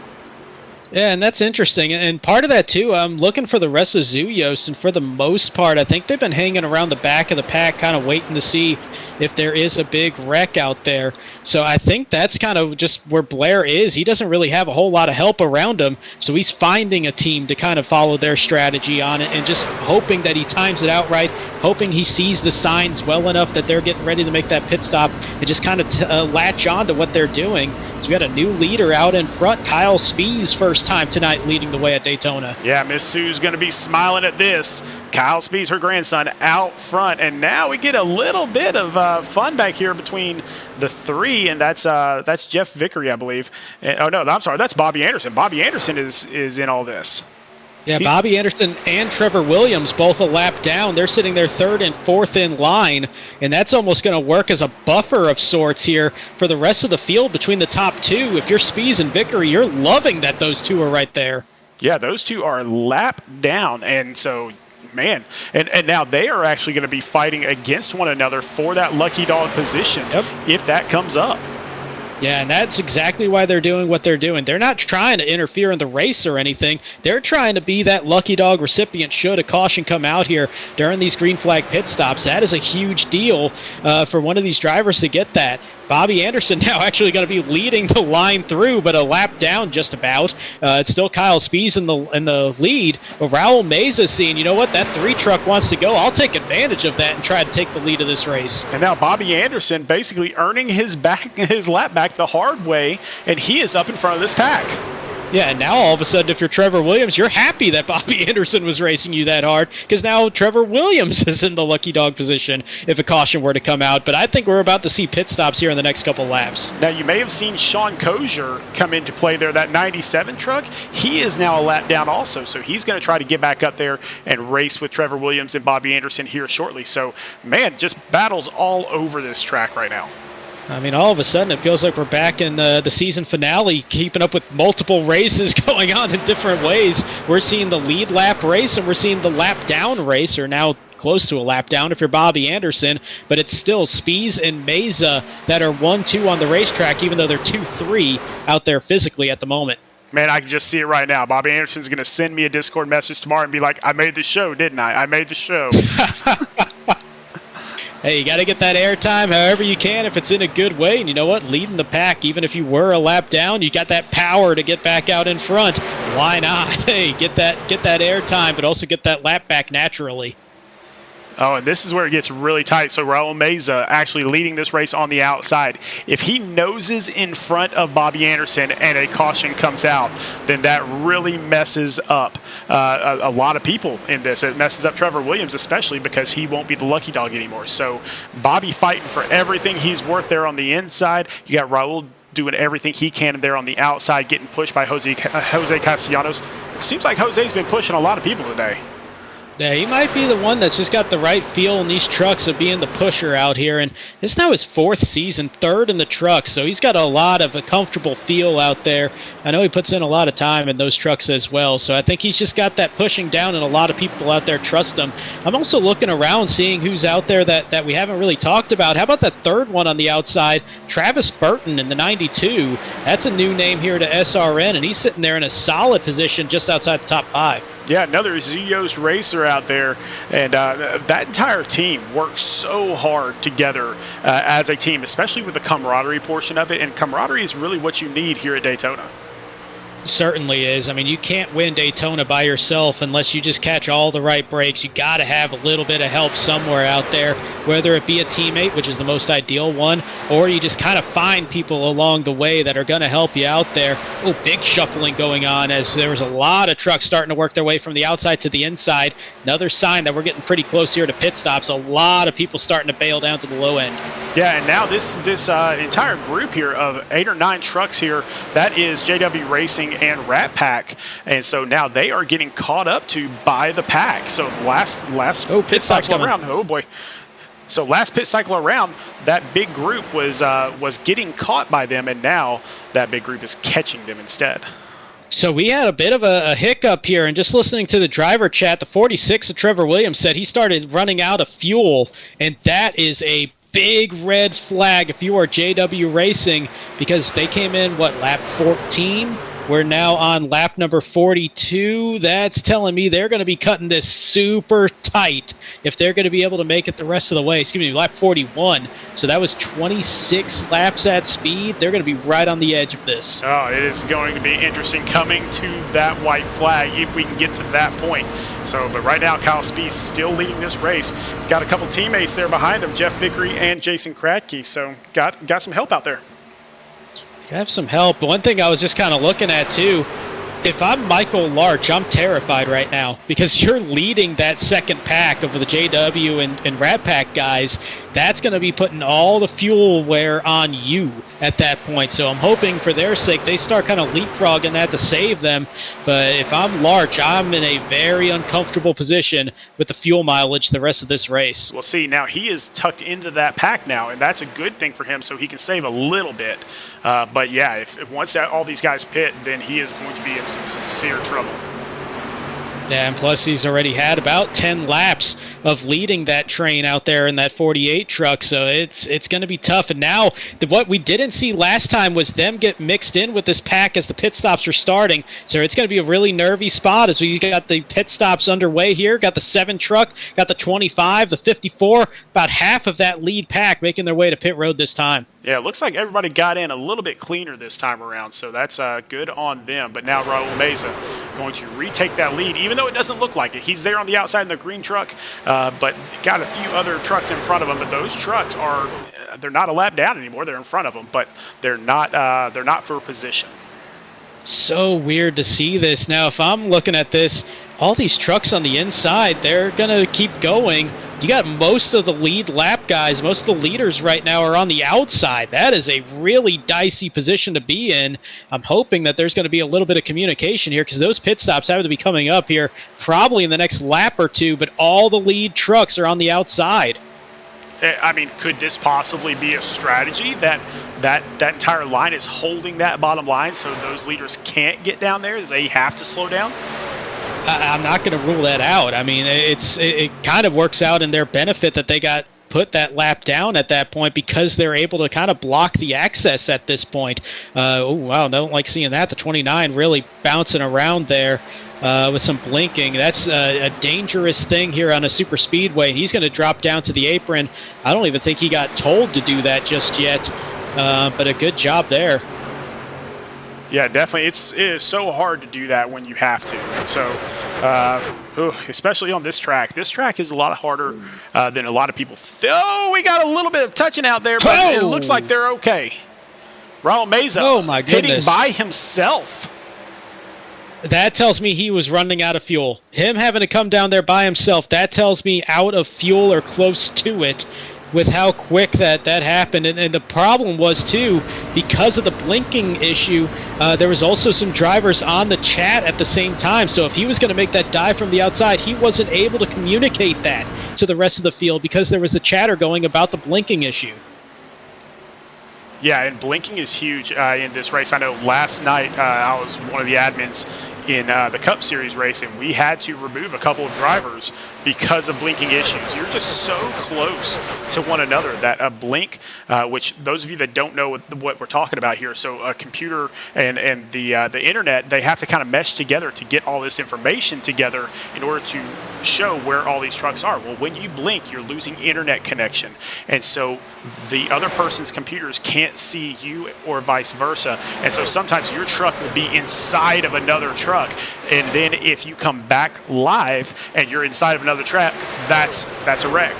Yeah, and that's interesting. And part of that, too, I'm looking for the rest of Zuyos, and for the most part, I think they've been hanging around the back of the pack, kind of waiting to see if there is a big wreck out there. So I think that's kind of just where Blair is. He doesn't really have a whole lot of help around him, so he's finding a team to kind of follow their strategy on it and just hoping that he times it out right, hoping he sees the signs well enough that they're getting ready to make that pit stop and just kind of latch on to what they're doing. So we got a new leader out in front, Kyle Spees, first time tonight leading the way at Daytona. Yeah, Miss Sue's going to be smiling at this. Kyle Spees, her grandson, out front. And now we get a little bit of fun back here between the three, and that's Jeff Vickery, I believe. Oh, no, I'm sorry, that's Bobby Anderson. Bobby Anderson is in all this. Yeah, Bobby Anderson and Trevor Williams both a lap down. They're sitting there third and fourth in line, and that's almost going to work as a buffer of sorts here for the rest of the field between the top two. If you're Spees and Vickery, you're loving that those two are right there. Yeah, those two are lap down, and so, man, and now they are actually going to be fighting against one another for that lucky dog position if that comes up. Yeah, and that's exactly why they're doing what they're doing. They're not trying to interfere in the race or anything. They're trying to be that lucky dog recipient should a caution come out here during these green flag pit stops. That is a huge deal for one of these drivers to get that. Bobby Anderson now actually going to be leading the line through, but a lap down just about. It's still Kyle Spees in the lead. But Raul Meza seeing, you know what, that 3 truck wants to go. I'll take advantage of that and try to take the lead of this race. And now Bobby Anderson basically earning his lap back the hard way, and he is up in front of this pack. Yeah, and now all of a sudden, if you're Trevor Williams, you're happy that Bobby Anderson was racing you that hard, because now Trevor Williams is in the lucky dog position if a caution were to come out. But I think we're about to see pit stops here in the next couple laps. Now, you may have seen Sean Kozier come into play there, that 97 truck. He is now a lap down also, so he's going to try to get back up there and race with Trevor Williams and Bobby Anderson here shortly. So, man, just battles all over this track right now. I mean, all of a sudden, it feels like we're back in the season finale, keeping up with multiple races going on in different ways. We're seeing the lead lap race, and we're seeing the lap down race, or now close to a lap down if you're Bobby Anderson, but it's still Spees and Meza that are 1-2 on the racetrack, even though they're 2-3 out there physically at the moment. Man, I can just see it right now. Bobby Anderson's going to send me a Discord message tomorrow and be like, I made the show, didn't I? I made the show. Hey, you got to get that airtime however you can if it's in a good way. And you know what? Leading the pack, even if you were a lap down, you got that power to get back out in front. Why not? Hey, get that airtime, but also get that lap back naturally. Oh, and this is where it gets really tight. So Raul Meza actually leading this race on the outside. If he noses in front of Bobby Anderson and a caution comes out, then that really messes up a lot of people in this. It messes up Trevor Williams, especially because he won't be the lucky dog anymore. So Bobby fighting for everything he's worth there on the inside. You got Raul doing everything he can there on the outside, getting pushed by Jose Castellanos. It seems like Jose's been pushing a lot of people today. Yeah, he might be the one that's just got the right feel in these trucks of being the pusher out here. And it's now his 4th season, 3rd in the trucks, so he's got a lot of a comfortable feel out there. I know he puts in a lot of time in those trucks as well, so I think he's just got that pushing down, and a lot of people out there trust him. I'm also looking around, seeing who's out there that we haven't really talked about. How about that third one on the outside, Travis Burton in the 92? That's a new name here to SRN, and he's sitting there in a solid position just outside the top 5. Yeah, another Zuyos racer out there, and that entire team works so hard together as a team, especially with the camaraderie portion of it, and camaraderie is really what you need here at Daytona. Certainly is. I mean, you can't win Daytona by yourself unless you just catch all the right breaks. You got to have a little bit of help somewhere out there, whether it be a teammate, which is the most ideal one, or you just kind of find people along the way that are going to help you out there. Oh, big shuffling going on as there was a lot of trucks starting to work their way from the outside to the inside. Another sign that we're getting pretty close here to pit stops. A lot of people starting to bail down to the low end. Yeah, and now this entire group here of 8 or 9 trucks here, that is JW Racing and Rat Pack, and so now they are getting caught up to by the pack. So last pit cycle around, oh boy. So last pit cycle around, that big group was getting caught by them, and now that big group is catching them instead. So we had a bit of a hiccup here, and just listening to the driver chat, the 46 of Trevor Williams said he started running out of fuel, and that is a big red flag if you are JW Racing, because they came in, lap 14? We're now on lap number 42. That's telling me they're going to be cutting this super tight if they're going to be able to make it the rest of the way. Excuse me, lap 41. So that was 26 laps at speed. They're going to be right on the edge of this. Oh, it is going to be interesting coming to that white flag if we can get to that point. So, but right now, Kyle Spees still leading this race. Got a couple teammates there behind him, Jeff Vickery and Jason Kratke. So got some help out there. Have some help. One thing I was just kind of looking at, too, if I'm Michael Larch, I'm terrified right now because you're leading that second pack of the JW and Rat Pack guys. That's going to be putting all the fuel wear on you at that point. So I'm hoping for their sake they start kind of leapfrogging that to save them. But if I'm Larch, I'm in a very uncomfortable position with the fuel mileage the rest of this race. We'll see. Now he is tucked into that pack now, and that's a good thing for him so he can save a little bit. But yeah, if once all these guys pit, then he is going to be in some sincere trouble. Yeah, and plus he's already had about 10 laps of leading that train out there in that 48 truck, so it's going to be tough. And now what we didn't see last time was them get mixed in with this pack as the pit stops are starting, so it's going to be a really nervy spot as we got the pit stops underway here. Got the 7 truck, got the 25, the 54, about half of that lead pack making their way to pit road this time. Yeah, it looks like everybody got in a little bit cleaner this time around, so that's good on them. But now Raul Meza going to retake that lead, even though it doesn't look like it. He's there on the outside in the green truck, but got a few other trucks in front of him. But those trucks they're not a lap down anymore. They're in front of them, but they're not for position. So weird to see this. Now, if I'm looking at this, all these trucks on the inside, they're going to keep going. You got most of the lead lap guys, most of the leaders right now are on the outside. That is a really dicey position to be in. I'm hoping that there's going to be a little bit of communication here because those pit stops have to be coming up here probably in the next lap or two, but all the lead trucks are on the outside. I mean, could this possibly be a strategy that entire line is holding that bottom line so those leaders can't get down there? They have to slow down? I'm not going to rule that out. I mean, it kind of works out in their benefit that they got put that lap down at that point because they're able to kind of block the access at this point. Oh, wow, don't like seeing that. The 29 really bouncing around there with some blinking. That's a dangerous thing here on a super speedway. He's going to drop down to the apron. I don't even think he got told to do that just yet, but a good job there. Yeah, definitely. It is so hard to do that when you have to. And so, especially on this track. This track is a lot harder than a lot of people. Oh, we got a little bit of touching out there, but it looks like they're okay. Raul Meza hitting by himself. That tells me he was running out of fuel. Him having to come down there by himself, that tells me out of fuel or close to it with how quick that happened. And the problem was, too, because of the blinking issue, there was also some drivers on the chat at the same time. So if he was going to make that dive from the outside, he wasn't able to communicate that to the rest of the field because there was the chatter going about the blinking issue. Yeah, and blinking is huge in this race. I know last night I was one of the admins in the Cup Series race, and we had to remove a couple of drivers because of blinking issues. You're just so close to one another that a blink, which those of you that don't know what we're talking about here, so a computer and the internet, they have to kind of mesh together to get all this information together in order to show where all these trucks are. Well, when you blink, you're losing internet connection, and so the other person's computers can't see you or vice versa, and so sometimes your truck will be inside of another truck, and then if you come back live and you're inside of another truck, that's a wreck.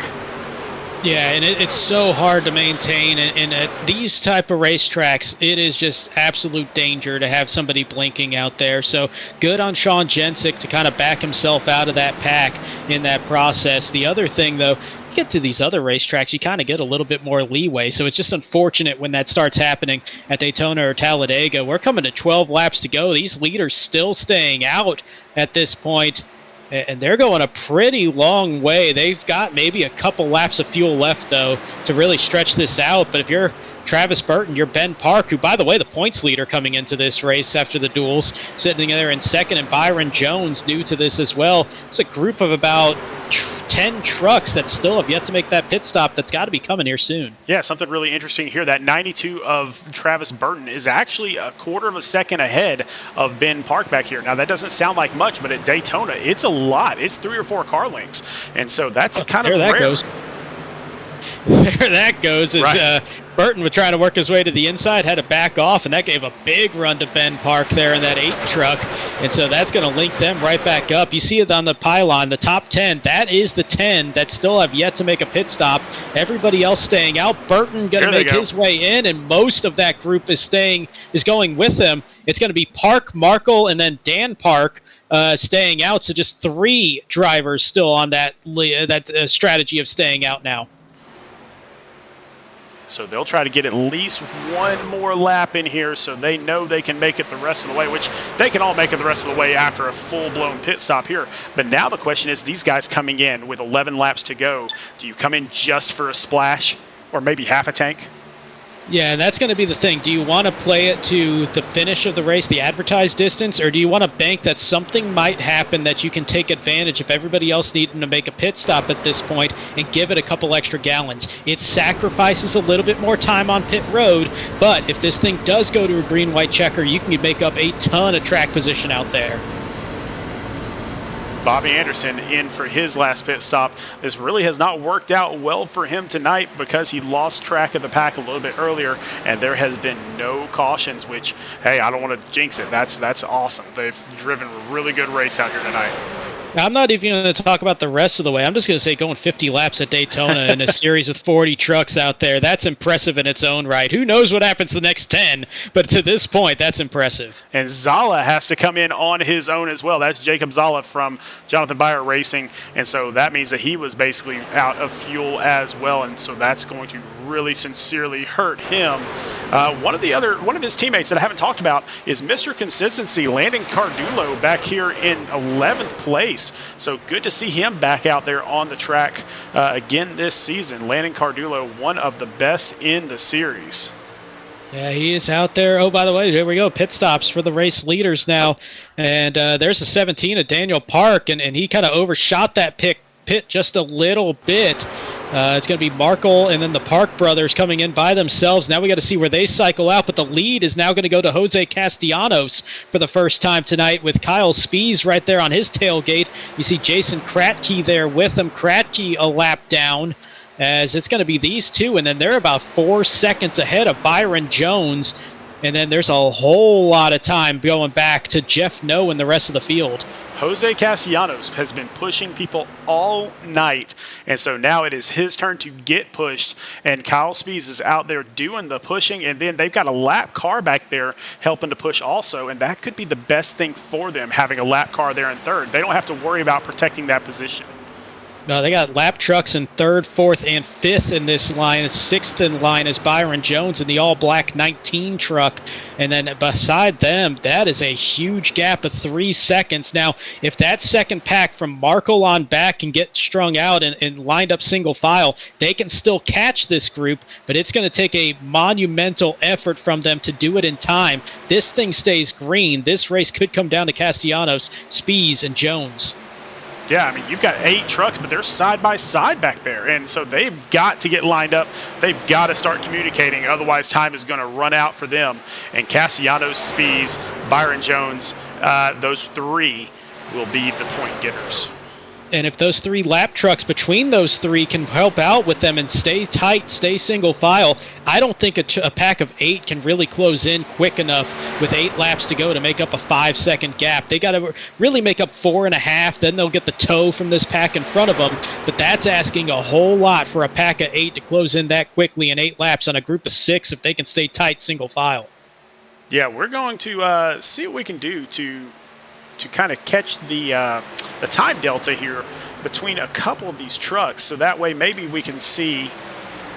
Yeah, and it's so hard to maintain, and at these type of racetracks, it is just absolute danger to have somebody blinking out there. So good on Sean Jensick to kind of back himself out of that pack in that process. The other thing, though, you get to these other racetracks, you kind of get a little bit more leeway. So it's just unfortunate when that starts happening at Daytona or Talladega. We're coming to 12 laps to go. These leaders still staying out at this point. And they're going a pretty long way. They've got maybe a couple laps of fuel left, though, to really stretch this out. But if you're Travis Burton, you're Ben Park, who, by the way, the points leader coming into this race after the duels, sitting there in second, and Byron Jones, new to this as well. It's a group of about 10 trucks that still have yet to make that pit stop. That's got to be coming here soon. Yeah, something really interesting here. That 92 of Travis Burton is actually a quarter of a second ahead of Ben Park back here. Now, that doesn't sound like much, but at Daytona, it's a lot. It's 3 or 4 car lengths. And so that's kind of rare. There that goes. There that goes. Right. Burton was trying to work his way to the inside, had to back off, and that gave a big run to Ben Park there in that 8 truck. And so that's going to link them right back up. You see it on the pylon, the top 10. That is the 10 that still have yet to make a pit stop. Everybody else staying out. Burton going to make his way in, and most of that group is going with them. It's going to be Park, Markle, and then Dan Park staying out. So just 3 drivers still on that strategy of staying out now. So they'll try to get at least one more lap in here so they know they can make it the rest of the way, which they can all make it the rest of the way after a full-blown pit stop here. But now the question is, these guys coming in with 11 laps to go, do you come in just for a splash or maybe half a tank? Yeah, and that's going to be the thing. Do you want to play it to the finish of the race, the advertised distance, or do you want to bank that something might happen that you can take advantage of everybody else needing to make a pit stop at this point and give it a couple extra gallons? It sacrifices a little bit more time on pit road, but if this thing does go to a green-white checker, you can make up a ton of track position out there. Bobby Anderson in for his last pit stop. This really has not worked out well for him tonight because he lost track of the pack a little bit earlier, and there has been no cautions, which, hey, I don't want to jinx it. That's awesome. They've driven a really good race out here tonight. I'm not even going to talk about the rest of the way. I'm just going to say going 50 laps at Daytona in a series with 40 trucks out there. That's impressive in its own right. Who knows what happens the next 10, but to this point, that's impressive. And Zala has to come in on his own as well. That's Jacob Zala from Jonathan Byer Racing, and so that means that he was basically out of fuel as well, and so that's going to really sincerely hurt him. One of his teammates that I haven't talked about is Mr. Consistency, Landon Cardulo, back here in 11th place. So good to see him back out there on the track again this season. Landon Cardulo, one of the best in the series. Yeah, he is out there. Oh, by the way, there we go. Pit stops for the race leaders now. And there's a 17 of Daniel Park, and he kind of overshot that pit just a little bit. It's going to be Markle and then the Park brothers coming in by themselves. Now we got to see where they cycle out, but the lead is now going to go to Jose Castellanos for the first time tonight with Kyle Spies right there on his tailgate. You see Jason Kratke there with him. Kratke a lap down as it's going to be these two, and then they're about 4 seconds ahead of Byron Jones. And then there's a whole lot of time going back to Jeff Noe and the rest of the field. Jose Castellanos has been pushing people all night, and so now it is his turn to get pushed, and Kyle Spies is out there doing the pushing, and then they've got a lap car back there helping to push also, and that could be the best thing for them, having a lap car there in third. They don't have to worry about protecting that position. No, they got lap trucks in third, fourth, and fifth in this line. Sixth in line is Byron Jones in the all-black 19 truck. And then beside them, that is a huge gap of 3 seconds. Now, if that second pack from Markle on back can get strung out and lined up single file, they can still catch this group, but it's going to take a monumental effort from them to do it in time. This thing stays green. This race could come down to Castellanos, Spies, and Jones. Yeah, I mean, you've got 8 trucks, but they're side by side back there. And so they've got to get lined up. They've got to start communicating. Otherwise, time is going to run out for them. And Castellanos, Spies, Byron Jones, those 3 will be the point getters. And if those 3 lap trucks between those 3 can help out with them and stay tight, stay single file, I don't think a pack of 8 can really close in quick enough with 8 laps to go to make up a 5-second gap. They got to really make up 4.5, then they'll get the tow from this pack in front of them. But that's asking a whole lot for a pack of 8 to close in that quickly in 8 laps on a group of 6 if they can stay tight single file. Yeah, we're going to see what we can do to kind of catch the time delta here between a couple of these trucks, so that way maybe we can see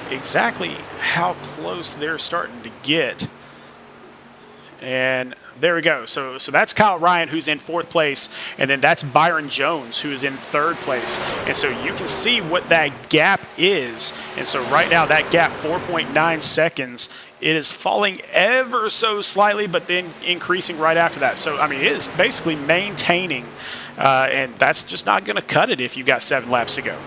exactly how close they're starting to get. And there we go. So that's Kyle Ryan, who's in 4th place, and then that's Byron Jones, who is in 3rd place. And so you can see what that gap is. And so right now that gap, 4.9 seconds, it is falling ever so slightly, but then increasing right after that. So, I mean, it is basically maintaining and that's just not going to cut it if you've got 7 laps to go.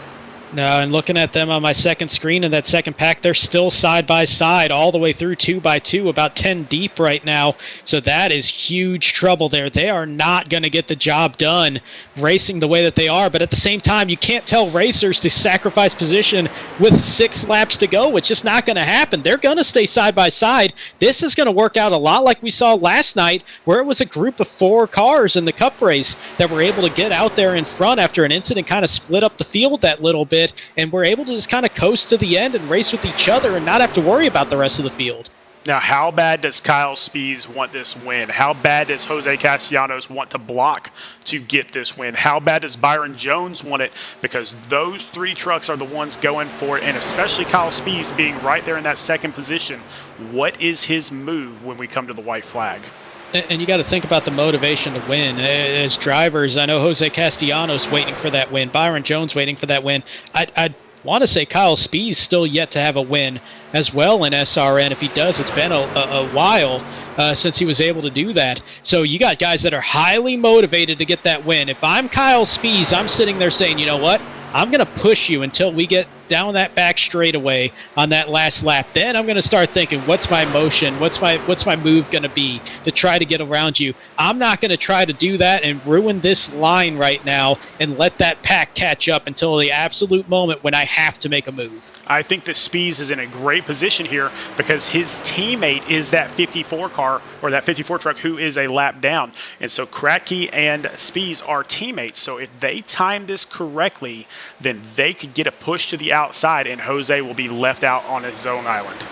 No, and looking at them on my second screen in that second pack, they're still side by side all the way through 2 by 2, about 10 deep right now. So that is huge trouble there. They are not going to get the job done racing the way that they are. But at the same time, you can't tell racers to sacrifice position with 6 laps to go. It's just not going to happen. They're going to stay side by side. This is going to work out a lot like we saw last night, where it was a group of 4 cars in the Cup race that were able to get out there in front after an incident kind of split up the field that little bit. And we're able to just kind of coast to the end and race with each other and not have to worry about the rest of the field. Now, how bad does Kyle Spees want this win? How bad does Jose Castellanos want to block to get this win? How bad does Byron Jones want it? Because those 3 trucks are the ones going for it, and especially Kyle Spees being right there in that second position. What is his move when we come to the white flag? And you got to think about the motivation to win. As drivers, I know Jose Castellanos waiting for that win, Byron Jones waiting for that win. I want to say Kyle Spees still yet to have a win as well in SRN. If he does, it's been a while since he was able to do that. So you got guys that are highly motivated to get that win. If I'm Kyle Spees, I'm sitting there saying, you know what? I'm going to push you until we get down that back straightaway on that last lap. Then I'm going to start thinking, what's my motion? What's my move going to be to try to get around you? I'm not going to try to do that and ruin this line right now and let that pack catch up until the absolute moment when I have to make a move. I think that Spees is in a great position here because his teammate is that 54 car or that 54 truck who is a lap down. And so Kratky and Spees are teammates. So if they time this correctly, then they could get a push to the outside and Jose will be left out on his own island.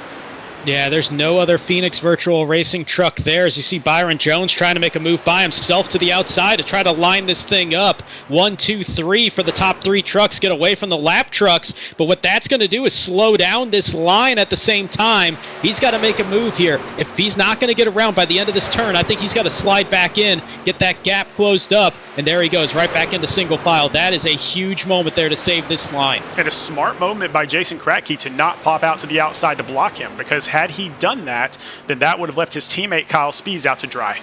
Yeah, there's no other Phoenix Virtual Racing truck there. As you see Byron Jones trying to make a move by himself to the outside to try to line this thing up. 1, 2, 3 for the top 3 trucks, get away from the lap trucks. But what that's going to do is slow down this line at the same time. He's got to make a move here. If he's not going to get around by the end of this turn, I think he's got to slide back in, get that gap closed up, and there he goes, right back into single file. That is a huge moment there to save this line. And a smart moment by Jason Kratky to not pop out to the outside to block him, because had he done that, then that would have left his teammate Kyle Spees out to dry.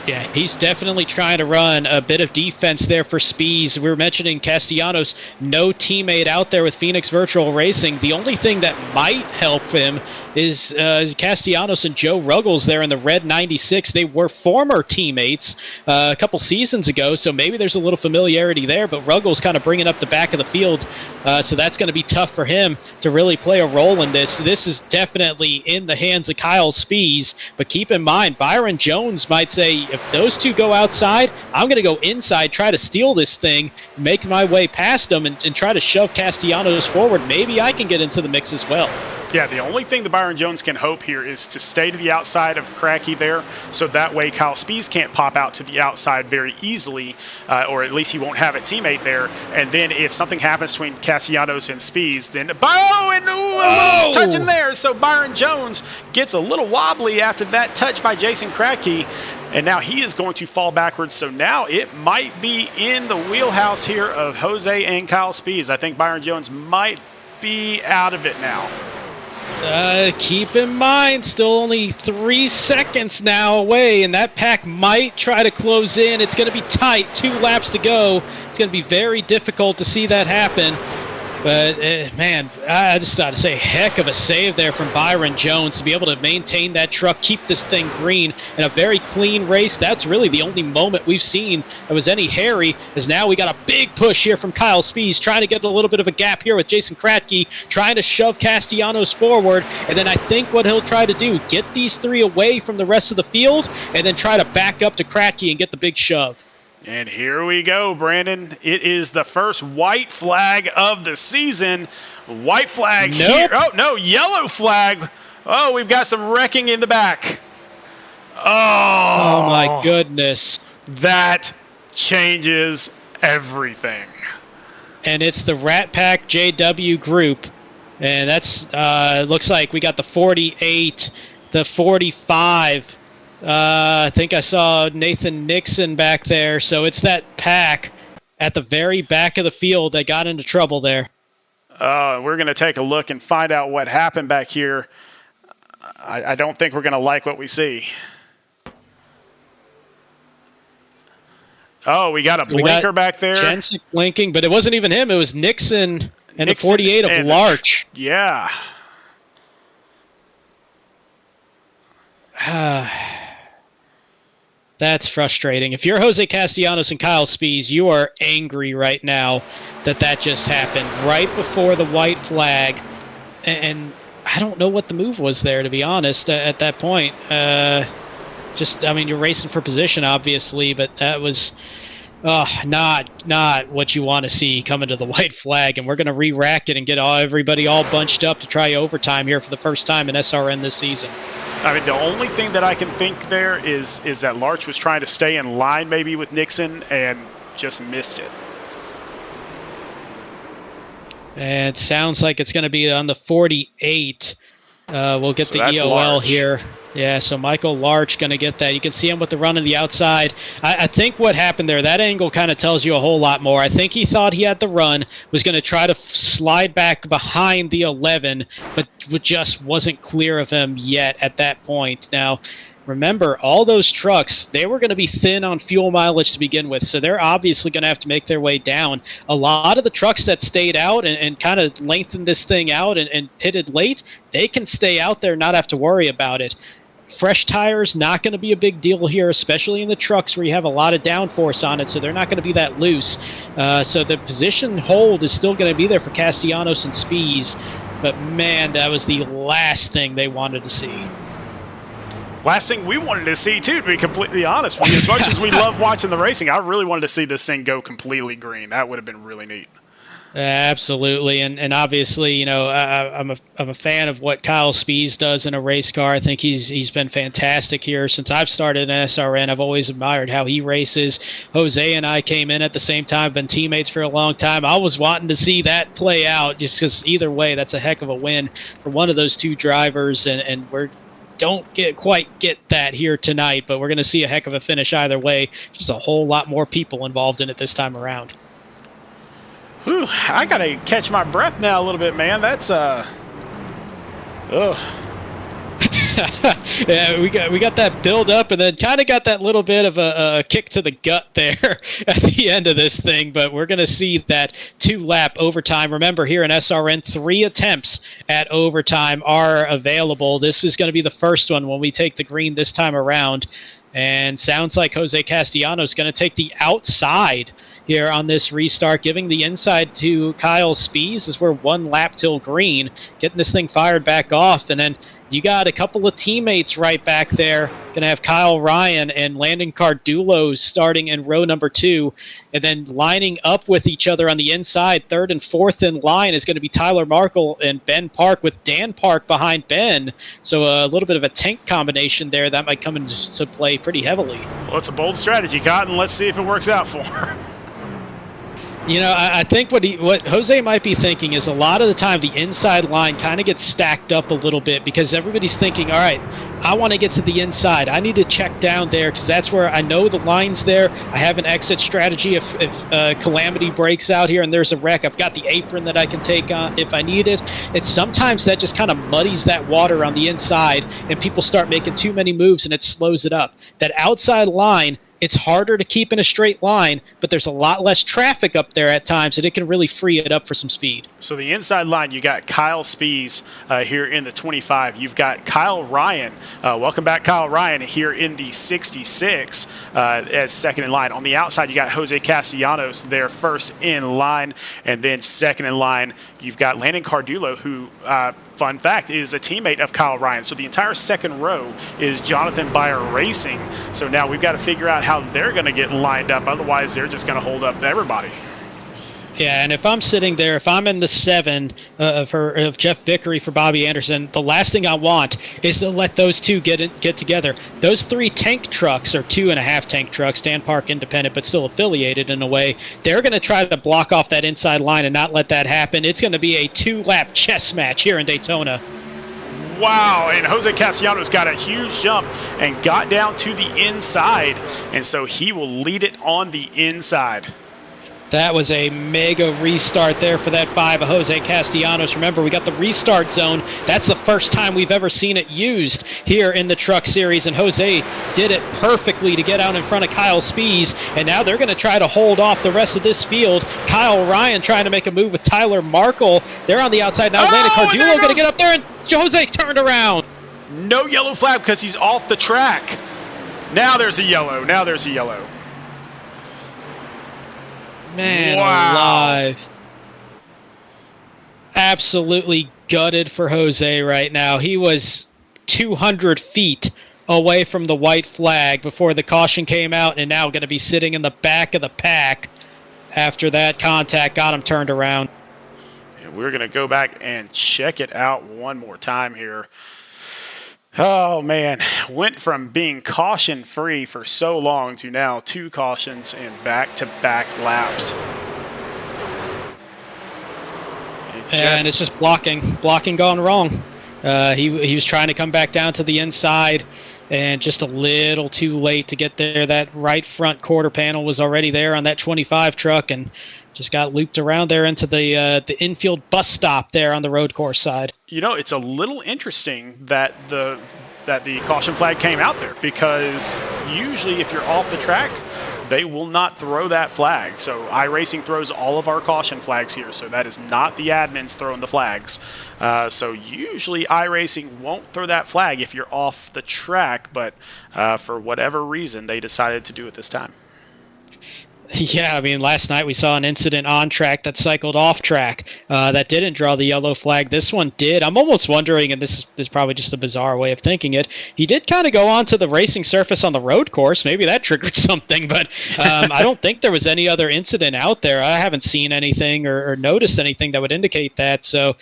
Yeah, he's definitely trying to run a bit of defense there for Spees. We were mentioning Castellanos, no teammate out there with Phoenix Virtual Racing. The only thing that might help him is Castellanos and Joe Ruggles there in the red 96. They were former teammates a couple seasons ago, so maybe there's a little familiarity there, but Ruggles kind of bringing up the back of the field, so that's going to be tough for him to really play a role in this. This is definitely in the hands of Kyle Spees, but keep in mind, Byron Jones might say, if those two go outside, I'm going to go inside, try to steal this thing, make my way past them, and try to shove Castellanos forward. Maybe I can get into the mix as well. Yeah, the only thing that Byron Jones can hope here is to stay to the outside of Kratky there, so that way Kyle Spees can't pop out to the outside very easily, or at least he won't have a teammate there. And then if something happens between Castellanos and Spees, then a little touch in there. So Byron Jones gets a little wobbly after that touch by Jason Kratky, and now he is going to fall backwards. So now it might be in the wheelhouse here of Jose and Kyle Spees. I think Byron Jones might be out of it now. Keep in mind, still only 3 seconds now away, and that pack might try to close in. It's going to be tight, 2 laps to go. It's going to be very difficult to see that happen. But, man, I just got to say, heck of a save there from Byron Jones to be able to maintain that truck, keep this thing green in a very clean race. That's really the only moment we've seen that was any hairy, as now we got a big push here from Kyle Spees, trying to get a little bit of a gap here with Jason Kratky, trying to shove Castellanos forward. And then I think what he'll try to do, get these 3 away from the rest of the field, and then try to back up to Kratky and get the big shove. And here we go, Brandon. It is the first white flag of the season. White flag here. Oh, no, yellow flag. Oh, we've got some wrecking in the back. Oh, my goodness. That changes everything. And it's the Rat Pack JW group. And that's, looks like we got the 48, the 45. I think I saw Nathan Nixon back there, so it's that pack at the very back of the field that got into trouble there. We're going to take a look and find out what happened back here. I don't think we're going to like what we see. Oh, we got a blinker back there. Jensen blinking, but it wasn't even him. It was Nixon and the 48 of Larch. Yeah. That's frustrating. If you're Jose Castellanos and Kyle Spees, you are angry right now that just happened right before the white flag. And I don't know what the move was there, to be honest, at that point. You're racing for position, obviously, but that was not what you want to see coming to the white flag. And we're going to re-rack it and get everybody all bunched up to try overtime here for the first time in SRN this season. I mean, the only thing that I can think there is that Larch was trying to stay in line maybe with Nixon and just missed it. And it sounds like it's going to be on the 48. We'll get the EOL Larch here. Yeah, so Michael Larch going to get that. You can see him with the run on the outside. I think what happened there, that angle kind of tells you a whole lot more. I think he thought he had the run, was going to try to slide back behind the 11, but just wasn't clear of him yet at that point. Now, remember, all those trucks, they were going to be thin on fuel mileage to begin with, so they're obviously going to have to make their way down. A lot of the trucks that stayed out and kind of lengthened this thing out and pitted late, they can stay out there and not have to worry about it. Fresh tires, not going to be a big deal here, especially in the trucks where you have a lot of downforce on it, so they're not going to be that loose. So the position hold is still going to be there for Castellanos and Spees, but man, that was the last thing they wanted to see. Last thing we wanted to see, too, to be completely honest with you. As much as we love watching the racing, I really wanted to see this thing go completely green. That would have been really neat. Absolutely, and obviously, you know, I'm a fan of what Kyle Spees does in a race car. I think he's been fantastic here since I've started in SRN. I've always admired how he races. Jose and I came in at the same time, been teammates for a long time. I was wanting to see that play out, just because either way, that's a heck of a win for one of those two drivers, and we're don't quite get that here tonight, but we're going to see a heck of a finish either way. Just a whole lot more people involved in it this time around. Whew, I got to catch my breath now a little bit, man. That's, Yeah, we got that build up and then kind of got that little bit of a kick to the gut there at the end of this thing, but we're going to see that 2-lap overtime. Remember, here in SRN, 3 attempts at overtime are available. This is going to be the first one when we take the green this time around, and sounds like Jose Castellanos is going to take the outside here on this restart, giving the inside to Kyle Spees as we're 1 lap till green, getting this thing fired back off. And then you got a couple of teammates right back there. Going to have Kyle Ryan and Landon Cardulo starting in row number 2, and then lining up with each other on the inside. 3rd and 4th in line is going to be Tyler Markle and Ben Park, with Dan Park behind Ben. So a little bit of a tank combination there that might come into play pretty heavily. Well, it's a bold strategy, Cotton. Let's see if it works out for him. You know, I think what Jose might be thinking is a lot of the time the inside line kind of gets stacked up a little bit because everybody's thinking, all right, I want to get to the inside. I need to check down there because that's where I know the line's there. I have an exit strategy if calamity breaks out here and there's a wreck. I've got the apron that I can take on if I need it. It's sometimes that just kind of muddies that water on the inside and people start making too many moves and it slows it up. That outside line, it's harder to keep in a straight line, but there's a lot less traffic up there at times, and it can really free it up for some speed. So the inside line, you got Kyle Spees here in the 25. You've got Kyle Ryan. Welcome back, Kyle Ryan, here in the 66 as second in line. On the outside, you got Jose Castellanos there first in line, and then second in line, you've got Landon Cardulo, who, fun fact, is a teammate of Kyle Ryan. So the entire second row is Jonathan Byer Racing. So now we've got to figure out how they're going to get lined up. Otherwise, they're just going to hold up to everybody. Yeah, and if I'm sitting there, if I'm in the 7 of Jeff Vickery for Bobby Anderson, the last thing I want is to let those two get together. Those 3 tank trucks, or 2.5 tank trucks, Dan Park independent but still affiliated in a way, they're going to try to block off that inside line and not let that happen. It's going to be a 2-lap chess match here in Daytona. Wow, and Jose Castellanos got a huge jump and got down to the inside, and so he will lead it on the inside. That was a mega restart there for that 5 of Jose Castellanos. Remember, we got the restart zone. That's the first time we've ever seen it used here in the Truck Series, and Jose did it perfectly to get out in front of Kyle Spies, and now they're going to try to hold off the rest of this field. Kyle Ryan trying to make a move with Tyler Markle. They're on the outside now. Landon Cardulo going to get up there, and Jose turned around. No yellow flag because he's off the track. Now there's a yellow. Now there's a yellow. Man alive. Absolutely gutted for Jose right now. He was 200 feet away from the white flag before the caution came out, and now going to be sitting in the back of the pack after that contact got him turned around. And we're going to go back and check it out one more time here. Oh, man. Went from being caution-free for so long to now 2 cautions and back-to-back laps. And it's just blocking gone wrong. He was trying to come back down to the inside and just a little too late to get there. That right front quarter panel was already there on that 25 truck and just got looped around there into the infield bus stop there on the road course side. You know, it's a little interesting that the caution flag came out there, because usually if you're off the track, they will not throw that flag. So iRacing throws all of our caution flags here, so that is not the admins throwing the flags. So usually iRacing won't throw that flag if you're off the track, but for whatever reason, they decided to do it this time. Yeah, I mean, last night we saw an incident on track that cycled off track that didn't draw the yellow flag. This one did. I'm almost wondering, and this is probably just a bizarre way of thinking it, he did kind of go onto the racing surface on the road course. Maybe that triggered something, but I don't think there was any other incident out there. I haven't seen anything or noticed anything that would indicate that. So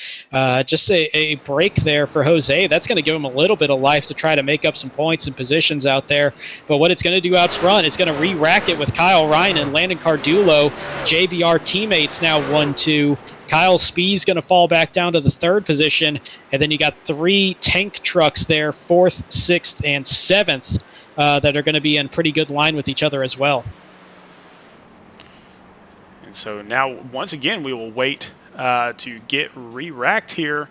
just a break there for Jose. That's going to give him a little bit of life to try to make up some points and positions out there. But what it's going to do out front, it's going to re-rack it with Kyle Ryan and Landon Cardulo. JBR teammates now 1-2. Kyle Spies going to fall back down to the 3rd position, and then you got 3 tank trucks there, 4th, 6th, and 7th, that are going to be in pretty good line with each other as well. And so now, once again, we will wait to get re-racked here.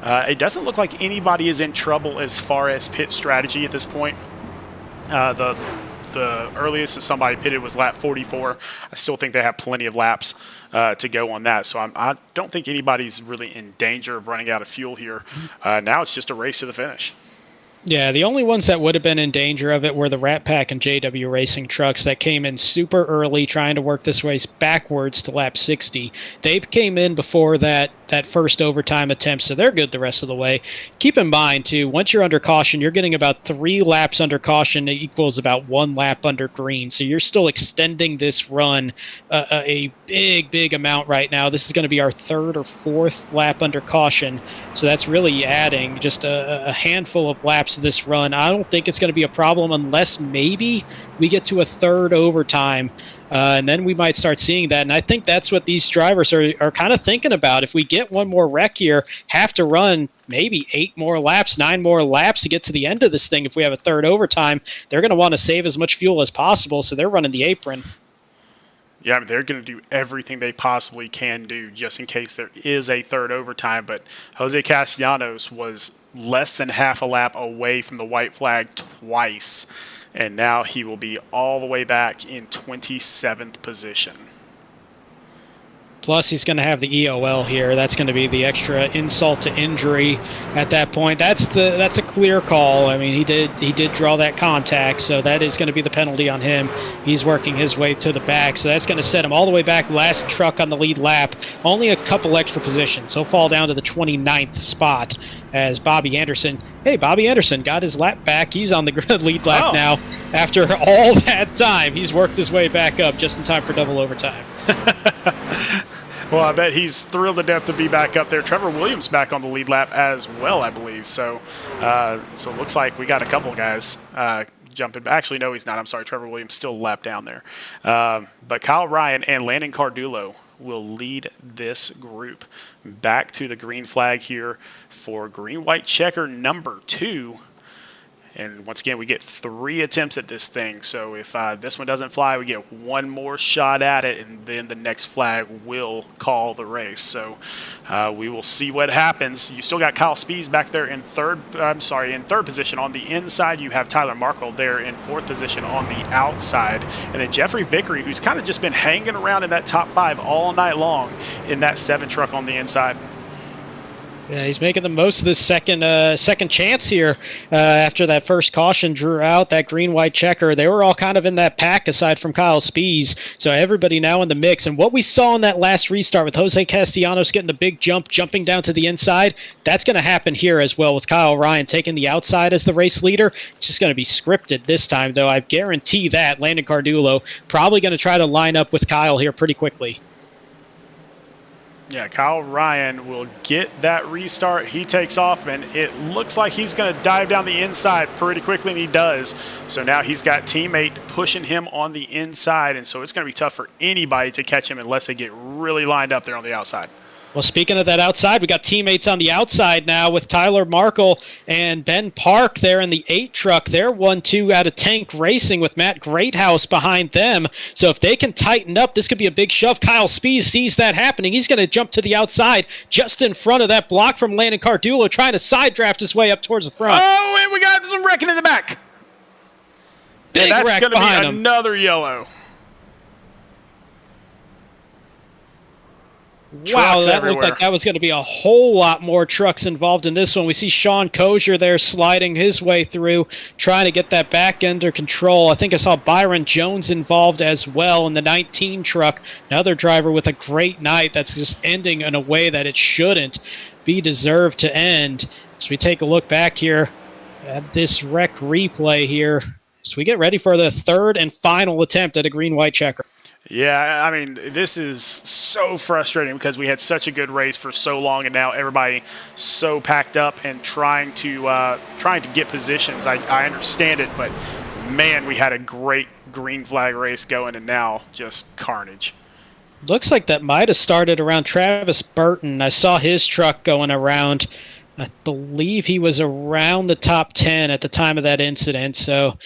It doesn't look like anybody is in trouble as far as pit strategy at this point. The earliest that somebody pitted was lap 44. I still think they have plenty of laps to go on that. So I don't think anybody's really in danger of running out of fuel here. Now it's just a race to the finish. Yeah, the only ones that would have been in danger of it were the Rat Pack and JW Racing trucks that came in super early trying to work this race backwards to lap 60. They came in before that first overtime attempt, so they're good the rest of the way. Keep in mind, too, once you're under caution, you're getting about 3 laps under caution equals about 1 lap under green. So you're still extending this run a big amount right now. This is going to be our 3rd or 4th lap under caution. So that's really adding just a handful of laps to this run. I don't think it's going to be a problem unless maybe we get to a 3rd overtime. And then we might start seeing that. And I think that's what these drivers are kind of thinking about. If we get one more wreck here, have to run maybe 8 more laps, 9 more laps to get to the end of this thing. If we have a 3rd overtime, they're going to want to save as much fuel as possible. So they're running the apron. Yeah, I mean, they're going to do everything they possibly can do just in case there is a 3rd overtime. But Jose Castellanos was less than half a lap away from the white flag twice. And now he will be all the way back in 27th position. Plus, he's going to have the EOL here. That's going to be the extra insult to injury at that point. That's a clear call. I mean, he did draw that contact, so that is going to be the penalty on him. He's working his way to the back, so that's going to set him all the way back. Last truck on the lead lap, only a couple extra positions. He'll fall down to the 29th spot as Bobby Anderson got his lap back. He's on the lead lap now. After all that time, he's worked his way back up just in time for double overtime. Well, I bet he's thrilled to death to be back up there. Trevor Williams back on the lead lap as well, I believe. So it looks like we got a couple guys jumping. Actually, no, he's not. I'm sorry. Trevor Williams still a lap down there. But Kyle Ryan and Landon Cardulo will lead this group back to the green flag here for green-white checker number 2. And once again, we get 3 attempts at this thing. So if this one doesn't fly, we get 1 more shot at it, and then the next flag will call the race. So we will see what happens. You still got Kyle Spees back there in third position on the inside. You have Tyler Markle there in 4th position on the outside. And then Jeffrey Vickery, who's kind of just been hanging around in that top 5 all night long in that 7 truck on the inside. Yeah, he's making the most of this second chance here after that first caution drew out that green-white checker. They were all kind of in that pack aside from Kyle Spees, so everybody now in the mix. And what we saw in that last restart with Jose Castellanos getting the big jump, jumping down to the inside, that's going to happen here as well with Kyle Ryan taking the outside as the race leader. It's just going to be scripted this time, though. I guarantee that Landon Cardulo probably going to try to line up with Kyle here pretty quickly. Yeah, Kyle Ryan will get that restart. He takes off, and it looks like he's going to dive down the inside pretty quickly, and he does. So now he's got teammate pushing him on the inside, and so it's going to be tough for anybody to catch him unless they get really lined up there on the outside. Well, speaking of that outside, we got teammates on the outside now with Tyler Markle and Ben Park there in the 8 truck. They're 1-2 out of Tank Racing with Matt Greathouse behind them. So if they can tighten up, this could be a big shove. Kyle Spees sees that happening. He's going to jump to the outside just in front of that block from Landon Cardulo, trying to side draft his way up towards the front. Oh, and we got some wrecking in the back. Big and that's wreck going to be him. Another yellow. Wow, Trucks that everywhere. looked like that was going to be a whole lot more trucks involved in this one. We see Sean Kozier there sliding his way through, trying to get that back under control. I think I saw Byron Jones involved as well in the 19 truck. Another driver with a great night that's just ending in a way that it shouldn't be deserved to end. As we take a look back here at this wreck replay here, as we get ready for the 3rd and final attempt at a green-white checker. Yeah, I mean, this is so frustrating because we had such a good race for so long, and now everybody so packed up and trying to get positions. I understand it, but man, we had a great green flag race going, and now just carnage. Looks like that might have started around Travis Burton. I saw his truck going around. I believe he was around the top 10 at the time of that incident, so...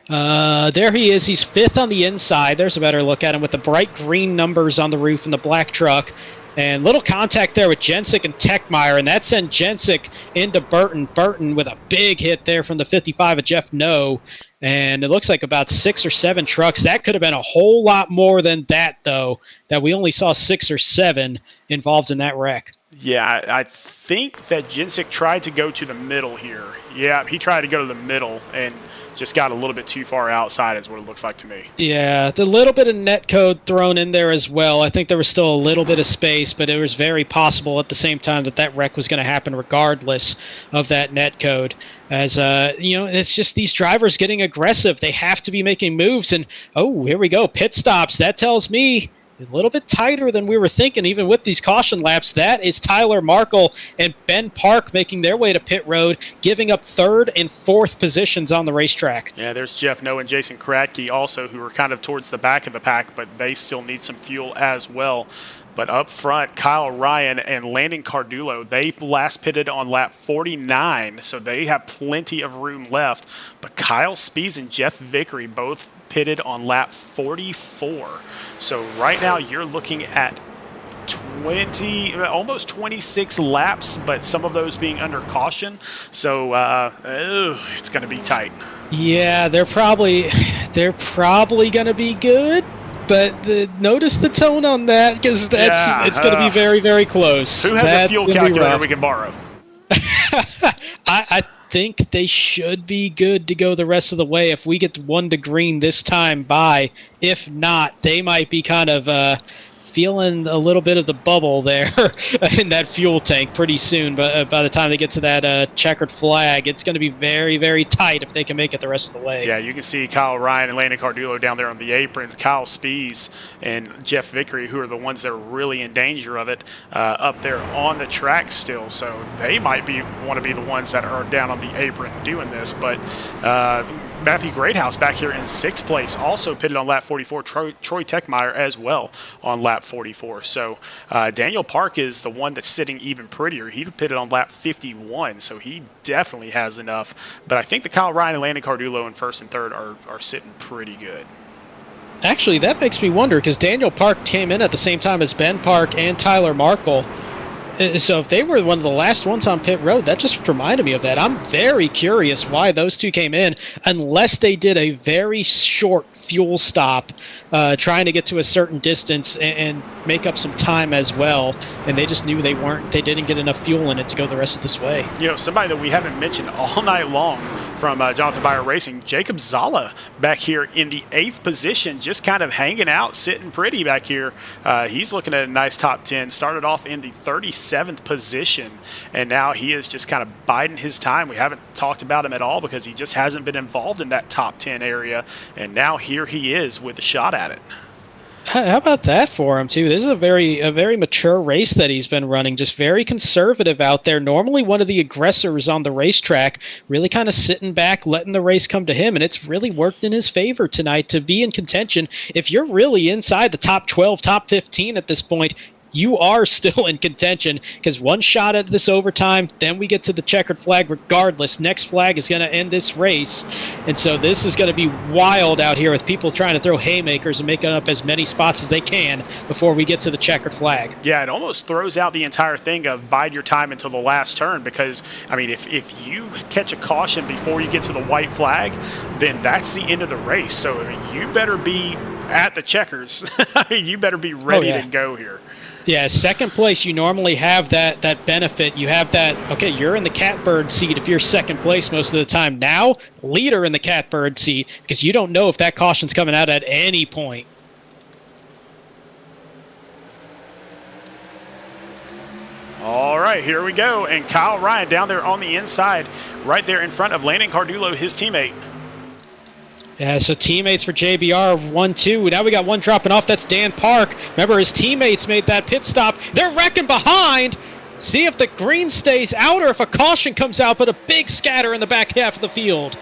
there he is. He's 5th on the inside. There's a better look at him with the bright green numbers on the roof and the black truck. And little contact there with Jensick and Techmeyer, and that sent Jensick into Burton. Burton with a big hit there from the 55 of Jeff No. And it looks like about 6 or 7 trucks. That could have been a whole lot more than that, though, that we only saw 6 or 7 involved in that wreck. Yeah, I think that Jensick tried to go to the middle here. Yeah, he tried to go to the middle and just got a little bit too far outside is what it looks like to me. Yeah, the little bit of net code thrown in there as well. I think there was still a little bit of space, but it was very possible at the same time that wreck was going to happen regardless of that net code. As, it's just these drivers getting aggressive. They have to be making moves, and, oh, here we go, pit stops. That tells me a little bit tighter than we were thinking, even with these caution laps. That is Tyler Markle and Ben Park making their way to pit road, giving up 3rd and 4th positions on the racetrack. Yeah, there's Jeff No and Jason Kratke also, who are kind of towards the back of the pack, but they still need some fuel as well. But up front, Kyle Ryan and Landon Cardulo, they last pitted on lap 49, so they have plenty of room left. But Kyle Spees and Jeff Vickery both pitted on lap 44. So right now you're looking at almost 26 laps, but some of those being under caution. So it's going to be tight. Yeah, they're probably going to be good. But notice the tone on that, because it's going to be very, very close. Who has a fuel calculator we can borrow? I think they should be good to go the rest of the way if we get 1 to green this time by. If not, they might be kind of feeling a little bit of the bubble there in that fuel tank pretty soon. But by the time they get to that checkered flag, it's going to be very, very tight if they can make it the rest of the way. Yeah, you can see Kyle Ryan and Landon Cardulo down there on the apron. Kyle Spees and Jeff Vickery, who are the ones that are really in danger of it, up there on the track still. So they might want to be the ones that are down on the apron doing this. But Matthew Greathouse back here in 6th place, also pitted on lap 44. Troy Techmeyer as well on lap 44. So Daniel Park is the one that's sitting even prettier. He pitted on lap 51, so he definitely has enough. But I think the Kyle Ryan and Landon Cardullo in 1st and 3rd are sitting pretty good. Actually, that makes me wonder, because Daniel Park came in at the same time as Ben Park and Tyler Markle. So if they were one of the last ones on pit road, that just reminded me of that. I'm very curious why those two came in, unless they did a very short fuel stop trying to get to a certain distance and make up some time as well, and they just knew they didn't get enough fuel in it to go the rest of this way. Somebody that we haven't mentioned all night long from Jonathan Byer Racing, Jacob Zala back here in the 8th position, just kind of hanging out, sitting pretty back here. He's looking at a nice top 10, started off in the 37th position, and now he is just kind of biding his time. We haven't talked about him at all because he just hasn't been involved in that top 10 area, and now here he is with a shot at it. How about that for him, too? This is a very mature race that he's been running, just very conservative out there. Normally one of the aggressors on the racetrack, really kind of sitting back, letting the race come to him, and it's really worked in his favor tonight to be in contention. If you're really inside the top 12, top 15 at this point, you are still in contention, because one shot at this overtime, then we get to the checkered flag regardless. Next flag is going to end this race, and so this is going to be wild out here with people trying to throw haymakers and making up as many spots as they can before we get to the checkered flag. Yeah, it almost throws out the entire thing of bide your time until the last turn, because, I mean, if you catch a caution before you get to the white flag, then that's the end of the race. So, I mean, you better be at the checkers. I mean, you better be ready to go here. Yeah, 2nd place, you normally have that benefit. You have that, okay, you're in the catbird seat if you're 2nd place most of the time. Now, leader in the catbird seat, because you don't know if that caution's coming out at any point. All right, here we go. And Kyle Ryan down there on the inside, right there in front of Landon Cardullo, his teammate. Yeah, so teammates for JBR 1-2. Now we got one dropping off. That's Dan Park. Remember, his teammates made that pit stop. They're wrecking behind. See if the green stays out or if a caution comes out, but a big scatter in the back half of the field.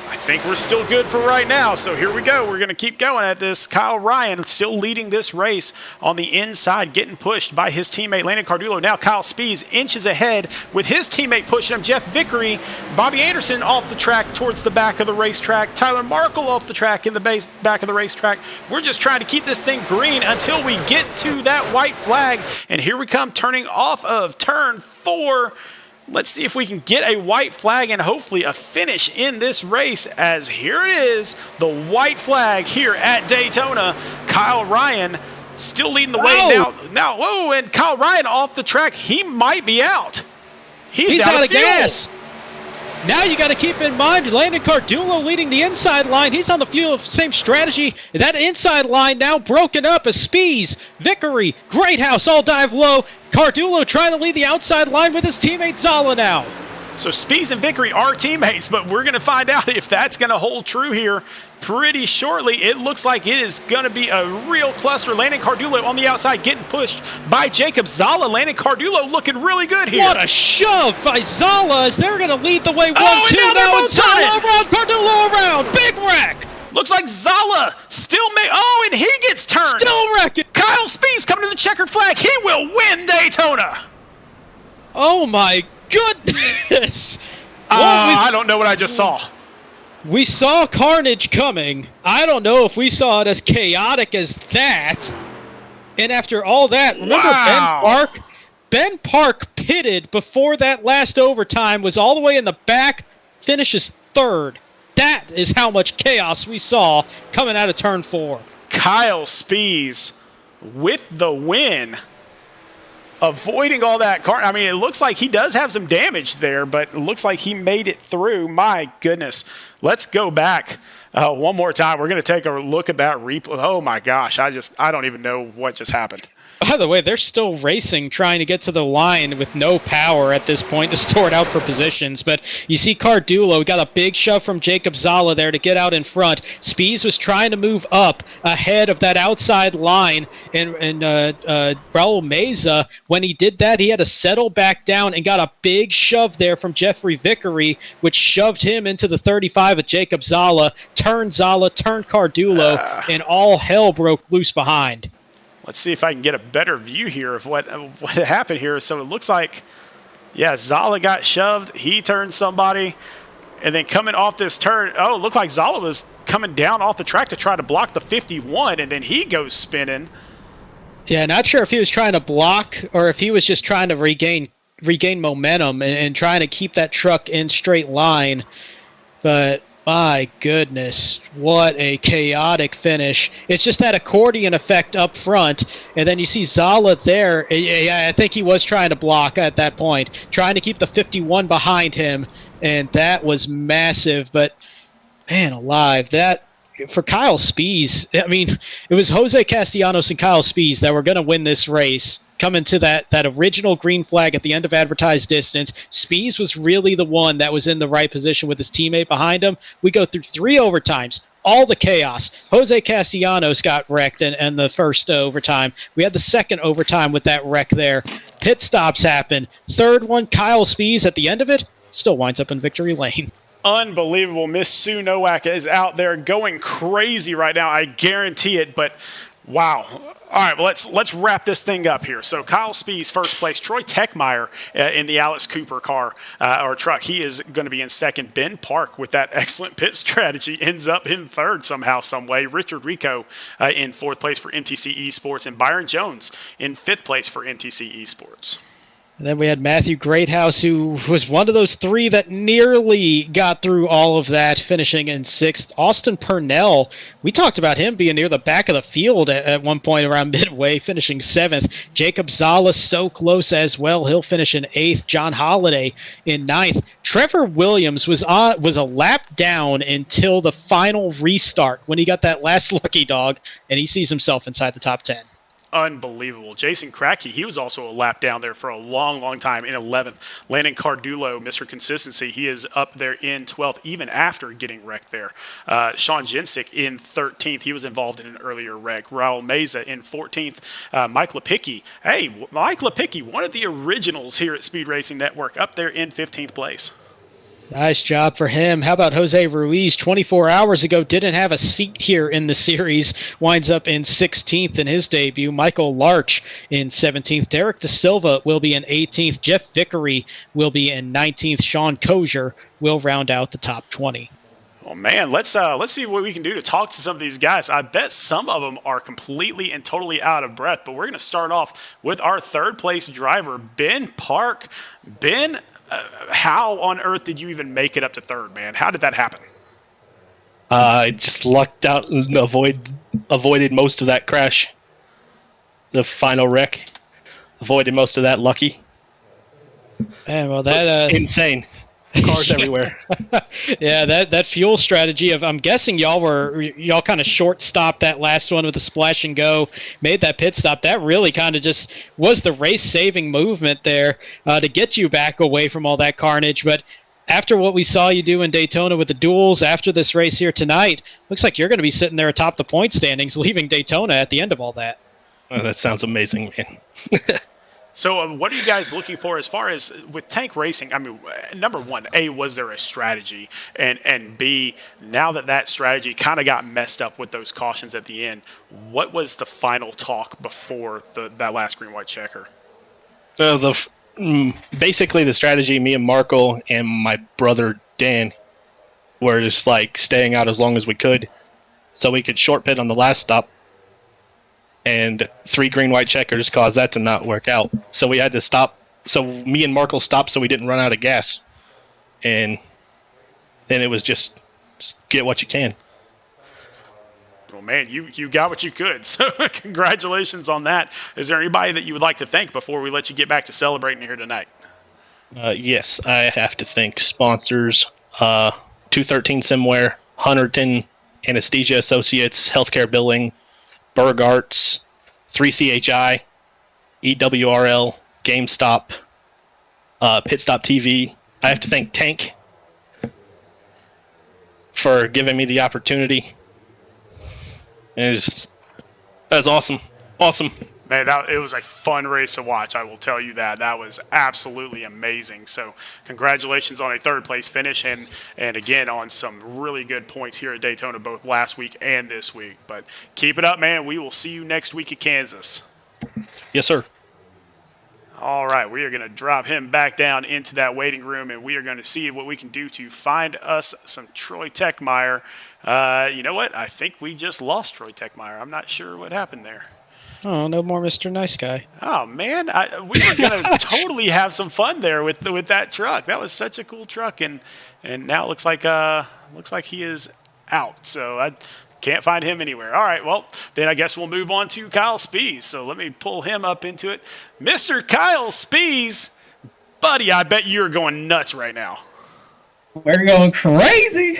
I think we're still good for right now, so here we go. We're going to keep going at this. Kyle Ryan still leading this race on the inside, getting pushed by his teammate Landon Cardullo. Now Kyle Spees inches ahead with his teammate pushing him. Jeff Vickery, Bobby Anderson off the track towards the back of the racetrack. Tyler Markle off the track in the back of the racetrack. We're just trying to keep this thing green until we get to that white flag. And here we come, turning off of turn 4. Let's see if we can get a white flag and hopefully a finish in this race, as here it is, the white flag here at Daytona. Kyle Ryan still leading the way now. Whoa, and Kyle Ryan off the track. He might be out. He's out of gas. Now you got to keep in mind, Landon Cardullo leading the inside line. He's on the fuel, same strategy. That inside line now broken up as Spees, Vickery, Greathouse all dive low. Cardullo trying to lead the outside line with his teammate Zala now. So Spees and Vickery are teammates, but we're going to find out if that's going to hold true here pretty shortly. It looks like it is going to be a real cluster. Landon Cardullo on the outside getting pushed by Jacob Zala. Landon Cardullo looking really good here. What a shove by Zala as they're going to lead the way 1-2. Now it's Zala around, Cardullo around. Big wreck. Looks like Zala still may. Oh, and he gets turned. Still wrecking. Kyle Spees coming to the checkered flag. He will win Daytona. Oh, my goodness. I don't know what I just saw. We saw carnage coming. I don't know if we saw it as chaotic as that. And after all that, remember Ben Park pitted before that last overtime, was all the way in the back, finishes 3rd. That is how much chaos we saw coming out of turn 4. Kyle Spees with the win. Avoiding all that car. I mean, it looks like he does have some damage there, but it looks like he made it through. My goodness. Let's go back one more time. We're going to take a look at that replay. Oh, my gosh. I don't even know what just happened. By the way, they're still racing, trying to get to the line with no power at this point to store it out for positions. But you see Cardulo got a big shove from Jacob Zala there to get out in front. Spies was trying to move up ahead of that outside line. And Raul Meza, when he did that, he had to settle back down and got a big shove there from Jeffrey Vickery, which shoved him into the 35 of Jacob Zala, turned Cardulo, and all hell broke loose behind. Let's see if I can get a better view here of what happened here. So it looks like, yeah, Zala got shoved. He turned somebody. And then coming off this turn, it looked like Zala was coming down off the track to try to block the 51, and then he goes spinning. Yeah, not sure if he was trying to block or if he was just trying to regain momentum and trying to keep that truck in straight line. But my goodness, what a chaotic finish. It's just that accordion effect up front, and then you see Zala there. Yeah, I think he was trying to block at that point, trying to keep the 51 behind him, and that was massive. But, man alive, that for Kyle Spies, I mean, it was Jose Castellanos and Kyle Spies that were going to win this race. Coming to that original green flag at the end of advertised distance, Spies was really the one that was in the right position with his teammate behind him. We go through 3 overtimes, all the chaos. Jose Castellanos got wrecked in the first overtime. We had the second overtime with that wreck there. Pit stops happen. Third one, Kyle Spies at the end of it, still winds up in victory lane. Unbelievable. Miss Sue Nowak is out there going crazy right now. I guarantee it, but wow. All right, well, let's wrap this thing up here. So Kyle Spies, first place. Troy Techmeyer in the Alex Cooper car or truck. He is going to be in second. Ben Park with that excellent pit strategy ends up in third somehow, some way. Richard Rico in fourth place for MTC Esports, and Byron Jones in fifth place for MTC Esports. And then we had Matthew Greathouse, who was one of those 3 that nearly got through all of that, finishing in 6th. Austin Purnell, we talked about him being near the back of the field at one point around midway, finishing 7th. Jacob Zala so close as well. He'll finish in 8th. John Holliday in 9th. Trevor Williams was a lap down until the final restart when he got that last lucky dog, and he sees himself inside the top 10. Unbelievable. Jason Krakke, he was also a lap down there for a long, long time in 11th. Landon Cardulo, Mr. Consistency, he is up there in 12th, even after getting wrecked there. Sean Jensick in 13th. He was involved in an earlier wreck. Raul Meza in 14th. Mike Lepicki. Hey, Mike Lepicki, one of the originals here at Speed Racing Network, up there in 15th place. Nice job for him. How about Jose Ruiz? 24 hours ago, didn't have a seat here in the series. Winds up in 16th in his debut. Michael Larch in 17th. Derek De Silva will be in 18th. Jeff Vickery will be in 19th. Sean Kozier will round out the top 20. Well, man, let's see what we can do to talk to some of these guys. I bet some of them are completely and totally out of breath, but we're going to start off with our third place driver, Ben Park. Ben, how on earth did you even make it up to third, man? How did that happen? I just lucked out and avoided most of that crash. The final wreck. Avoided most of that lucky. Man, well, that insane. Cars everywhere. Yeah, that fuel strategy of, I'm guessing y'all kind of short stopped that last one with the splash and go, made that pit stop. That really kind of just was the race saving movement there to get you back away from all that carnage. But after what we saw you do in Daytona with the duels, after this race here tonight, looks like you're going to be sitting there atop the point standings, leaving Daytona at the end of all that. Oh, that sounds amazing, man. So what are you guys looking for as far as with tank racing? I mean, number one, A, was there a strategy? And B, now that strategy kind of got messed up with those cautions at the end, what was the final talk before that last green-white checker? Basically the strategy, me and Marco and my brother Dan were just like staying out as long as we could so we could short pit on the last stop. And 3 green-white checkers caused that to not work out. So we had to stop. So me and Markle stopped so we didn't run out of gas. And then it was just get what you can. Well, man, you got what you could. So congratulations on that. Is there anybody that you would like to thank before we let you get back to celebrating here tonight? Yes, I have to thank sponsors, 213 Simware, Hunterton Anesthesia Associates, Healthcare Billing, Berg Arts, 3CHI, EWRL, GameStop, Pit Stop TV. I have to thank Tank for giving me the opportunity. That was awesome. Awesome. Man, it was a fun race to watch, I will tell you that. That was absolutely amazing. So congratulations on a third-place finish and again, on some really good points here at Daytona, both last week and this week. But keep it up, man. We will see you next week at Kansas. Yes, sir. All right, we are going to drop him back down into that waiting room, and we are going to see what we can do to find us some Troy Techmeyer. You know what? I think we just lost Troy Techmeyer. I'm not sure what happened there. Oh, no more Mr. Nice Guy. Oh, man. We were going to totally have some fun there with that truck. That was such a cool truck, and now it looks like he is out. So I can't find him anywhere. All right, well, then I guess we'll move on to Kyle Spees. So let me pull him up into it. Mr. Kyle Spees, buddy, I bet you're going nuts right now. We're going crazy.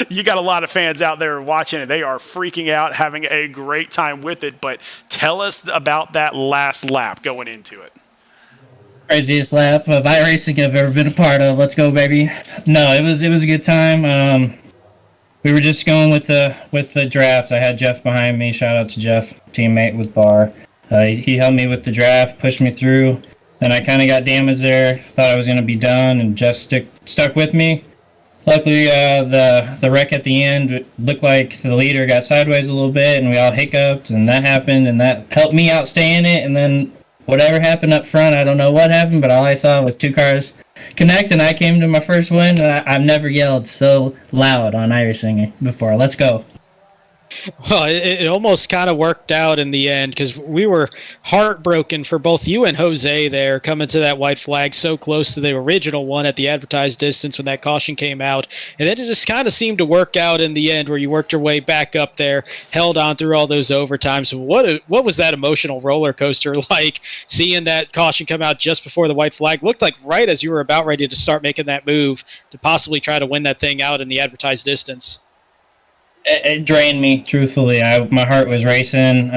You got a lot of fans out there watching, and they are freaking out, having a great time with it. But tell us about that last lap going into it. Craziest lap of iRacing I've ever been a part of. Let's go, baby. No, it was a good time. We were just going with the draft. I had Jeff behind me. Shout out to Jeff, teammate with Bar. He helped me with the draft, pushed me through. Then I kind of got damaged there. Thought I was going to be done, and Jeff stuck with me. Luckily, the wreck at the end looked like the leader got sideways a little bit, and we all hiccuped, and that happened, and that helped me out stay in it. And then whatever happened up front, I don't know what happened, but all I saw was two cars connect, and I came to my first win. And I've never yelled so loud on iRacing before. Let's go. Well, it almost kind of worked out in the end because we were heartbroken for both you and Jose there coming to that white flag so close to the original one at the advertised distance when that caution came out. And then it just kind of seemed to work out in the end where you worked your way back up there, held on through all those overtimes. What was that emotional roller coaster like seeing that caution come out just before the white flag? Looked like right as you were about ready to start making that move to possibly try to win that thing out in the advertised distance. It drained me, truthfully. My heart was racing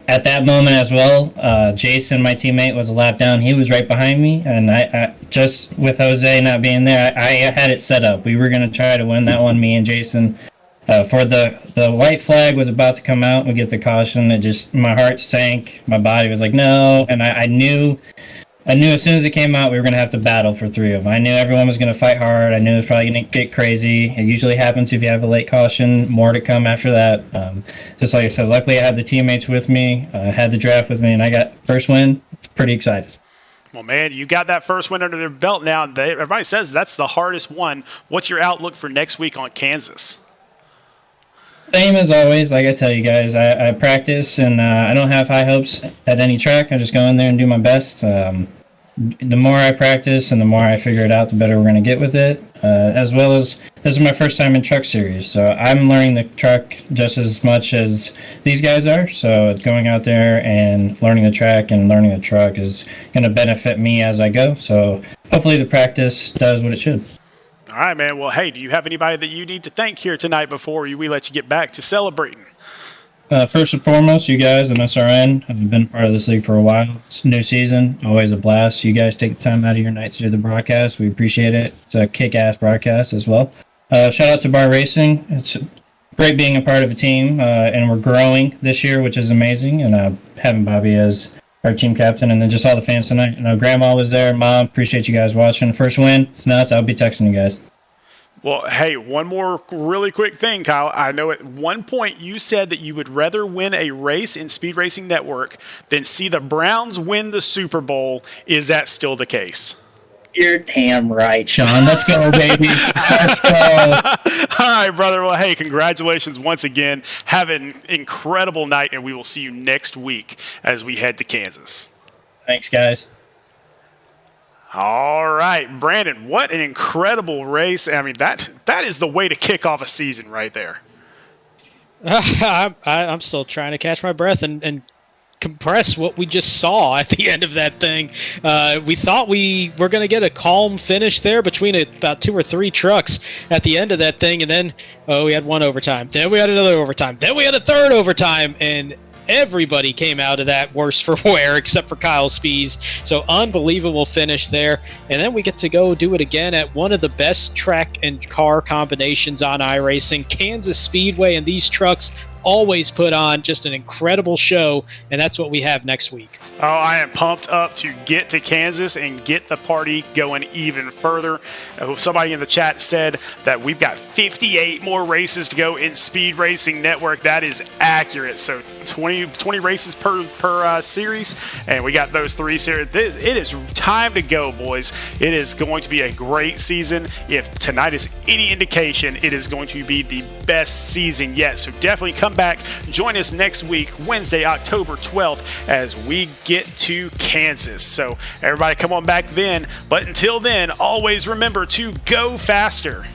at that moment as well. Jason, my teammate, was a lap down. He was right behind me, and I just with Jose not being there, I had it set up. We were going to try to win that one, me and Jason. For the white flag was about to come out, we get the caution. My heart sank. My body was like, no, and I knew as soon as it came out, we were going to have to battle for three of them. I knew everyone was going to fight hard. I knew it was probably going to get crazy. It usually happens if you have a late caution. More to come after that. Just like I said, luckily I had the teammates with me. I had the draft with me, and I got first win. Pretty excited. Well, man, you got that first win under their belt now. Everybody says that's the hardest one. What's your outlook for next week on Kansas? Same as always. Like I tell you guys, I practice, and I don't have high hopes at any track. I just go in there and do my best. The more I practice and the more I figure it out, the better we're going to get with it. As well as this is my first time in truck series, so I'm learning the truck just as much as these guys are. So going out there and learning the track and learning the truck is going to benefit me as I go. So hopefully the practice does what it should. All right, man. Well, hey, do you have anybody that you need to thank here tonight before we let you get back to celebrating? First and foremost, you guys and SRN have been part of this league for a while. It's a new season, always a blast. You guys take the time out of your night to do the broadcast. We appreciate it. It's a kick-ass broadcast as well. Shout out to Bar Racing. It's great being a part of a team, and we're growing this year, which is amazing. And having Bobby as our team captain, and then just all the fans tonight. Grandma was there. Mom, appreciate you guys watching. First win. It's nuts. I'll be texting you guys. Well, hey, one more really quick thing, Kyle. I know at one point you said that you would rather win a race in Speed Racing Network than see the Browns win the Super Bowl. Is that still the case? You're damn right, Sean. Let's go, baby. Let's go. All right, brother. Well, hey, congratulations once again. Have an incredible night, and we will see you next week as we head to Kansas. Thanks, guys. All right, Brandon, what an incredible race. I mean, that is the way to kick off a season right there. I'm still trying to catch my breath and compress what we just saw at the end of that thing. We thought we were going to get a calm finish there between about 2 or 3 trucks at the end of that thing, and then, we had one overtime. Then we had another overtime. Then we had a third overtime, and everybody came out of that worse for wear except for Kyle Spees. So unbelievable finish there. And then we get to go do it again at one of the best track and car combinations on iRacing, Kansas Speedway, and these trucks always put on just an incredible show, and that's what we have next week. Oh, I am pumped up to get to Kansas and get the party going even further. Somebody in the chat said that we've got 58 more races to go in Speed Racing Network. That is accurate. So 20 races per series, and we got those 3 series. It is time to go, boys. It is going to be a great season. If tonight is any indication, it is going to be the best season yet. So definitely come back. Join us next week, Wednesday, October 12th, as we get to Kansas. So everybody come on back then. But until then, always remember to go faster.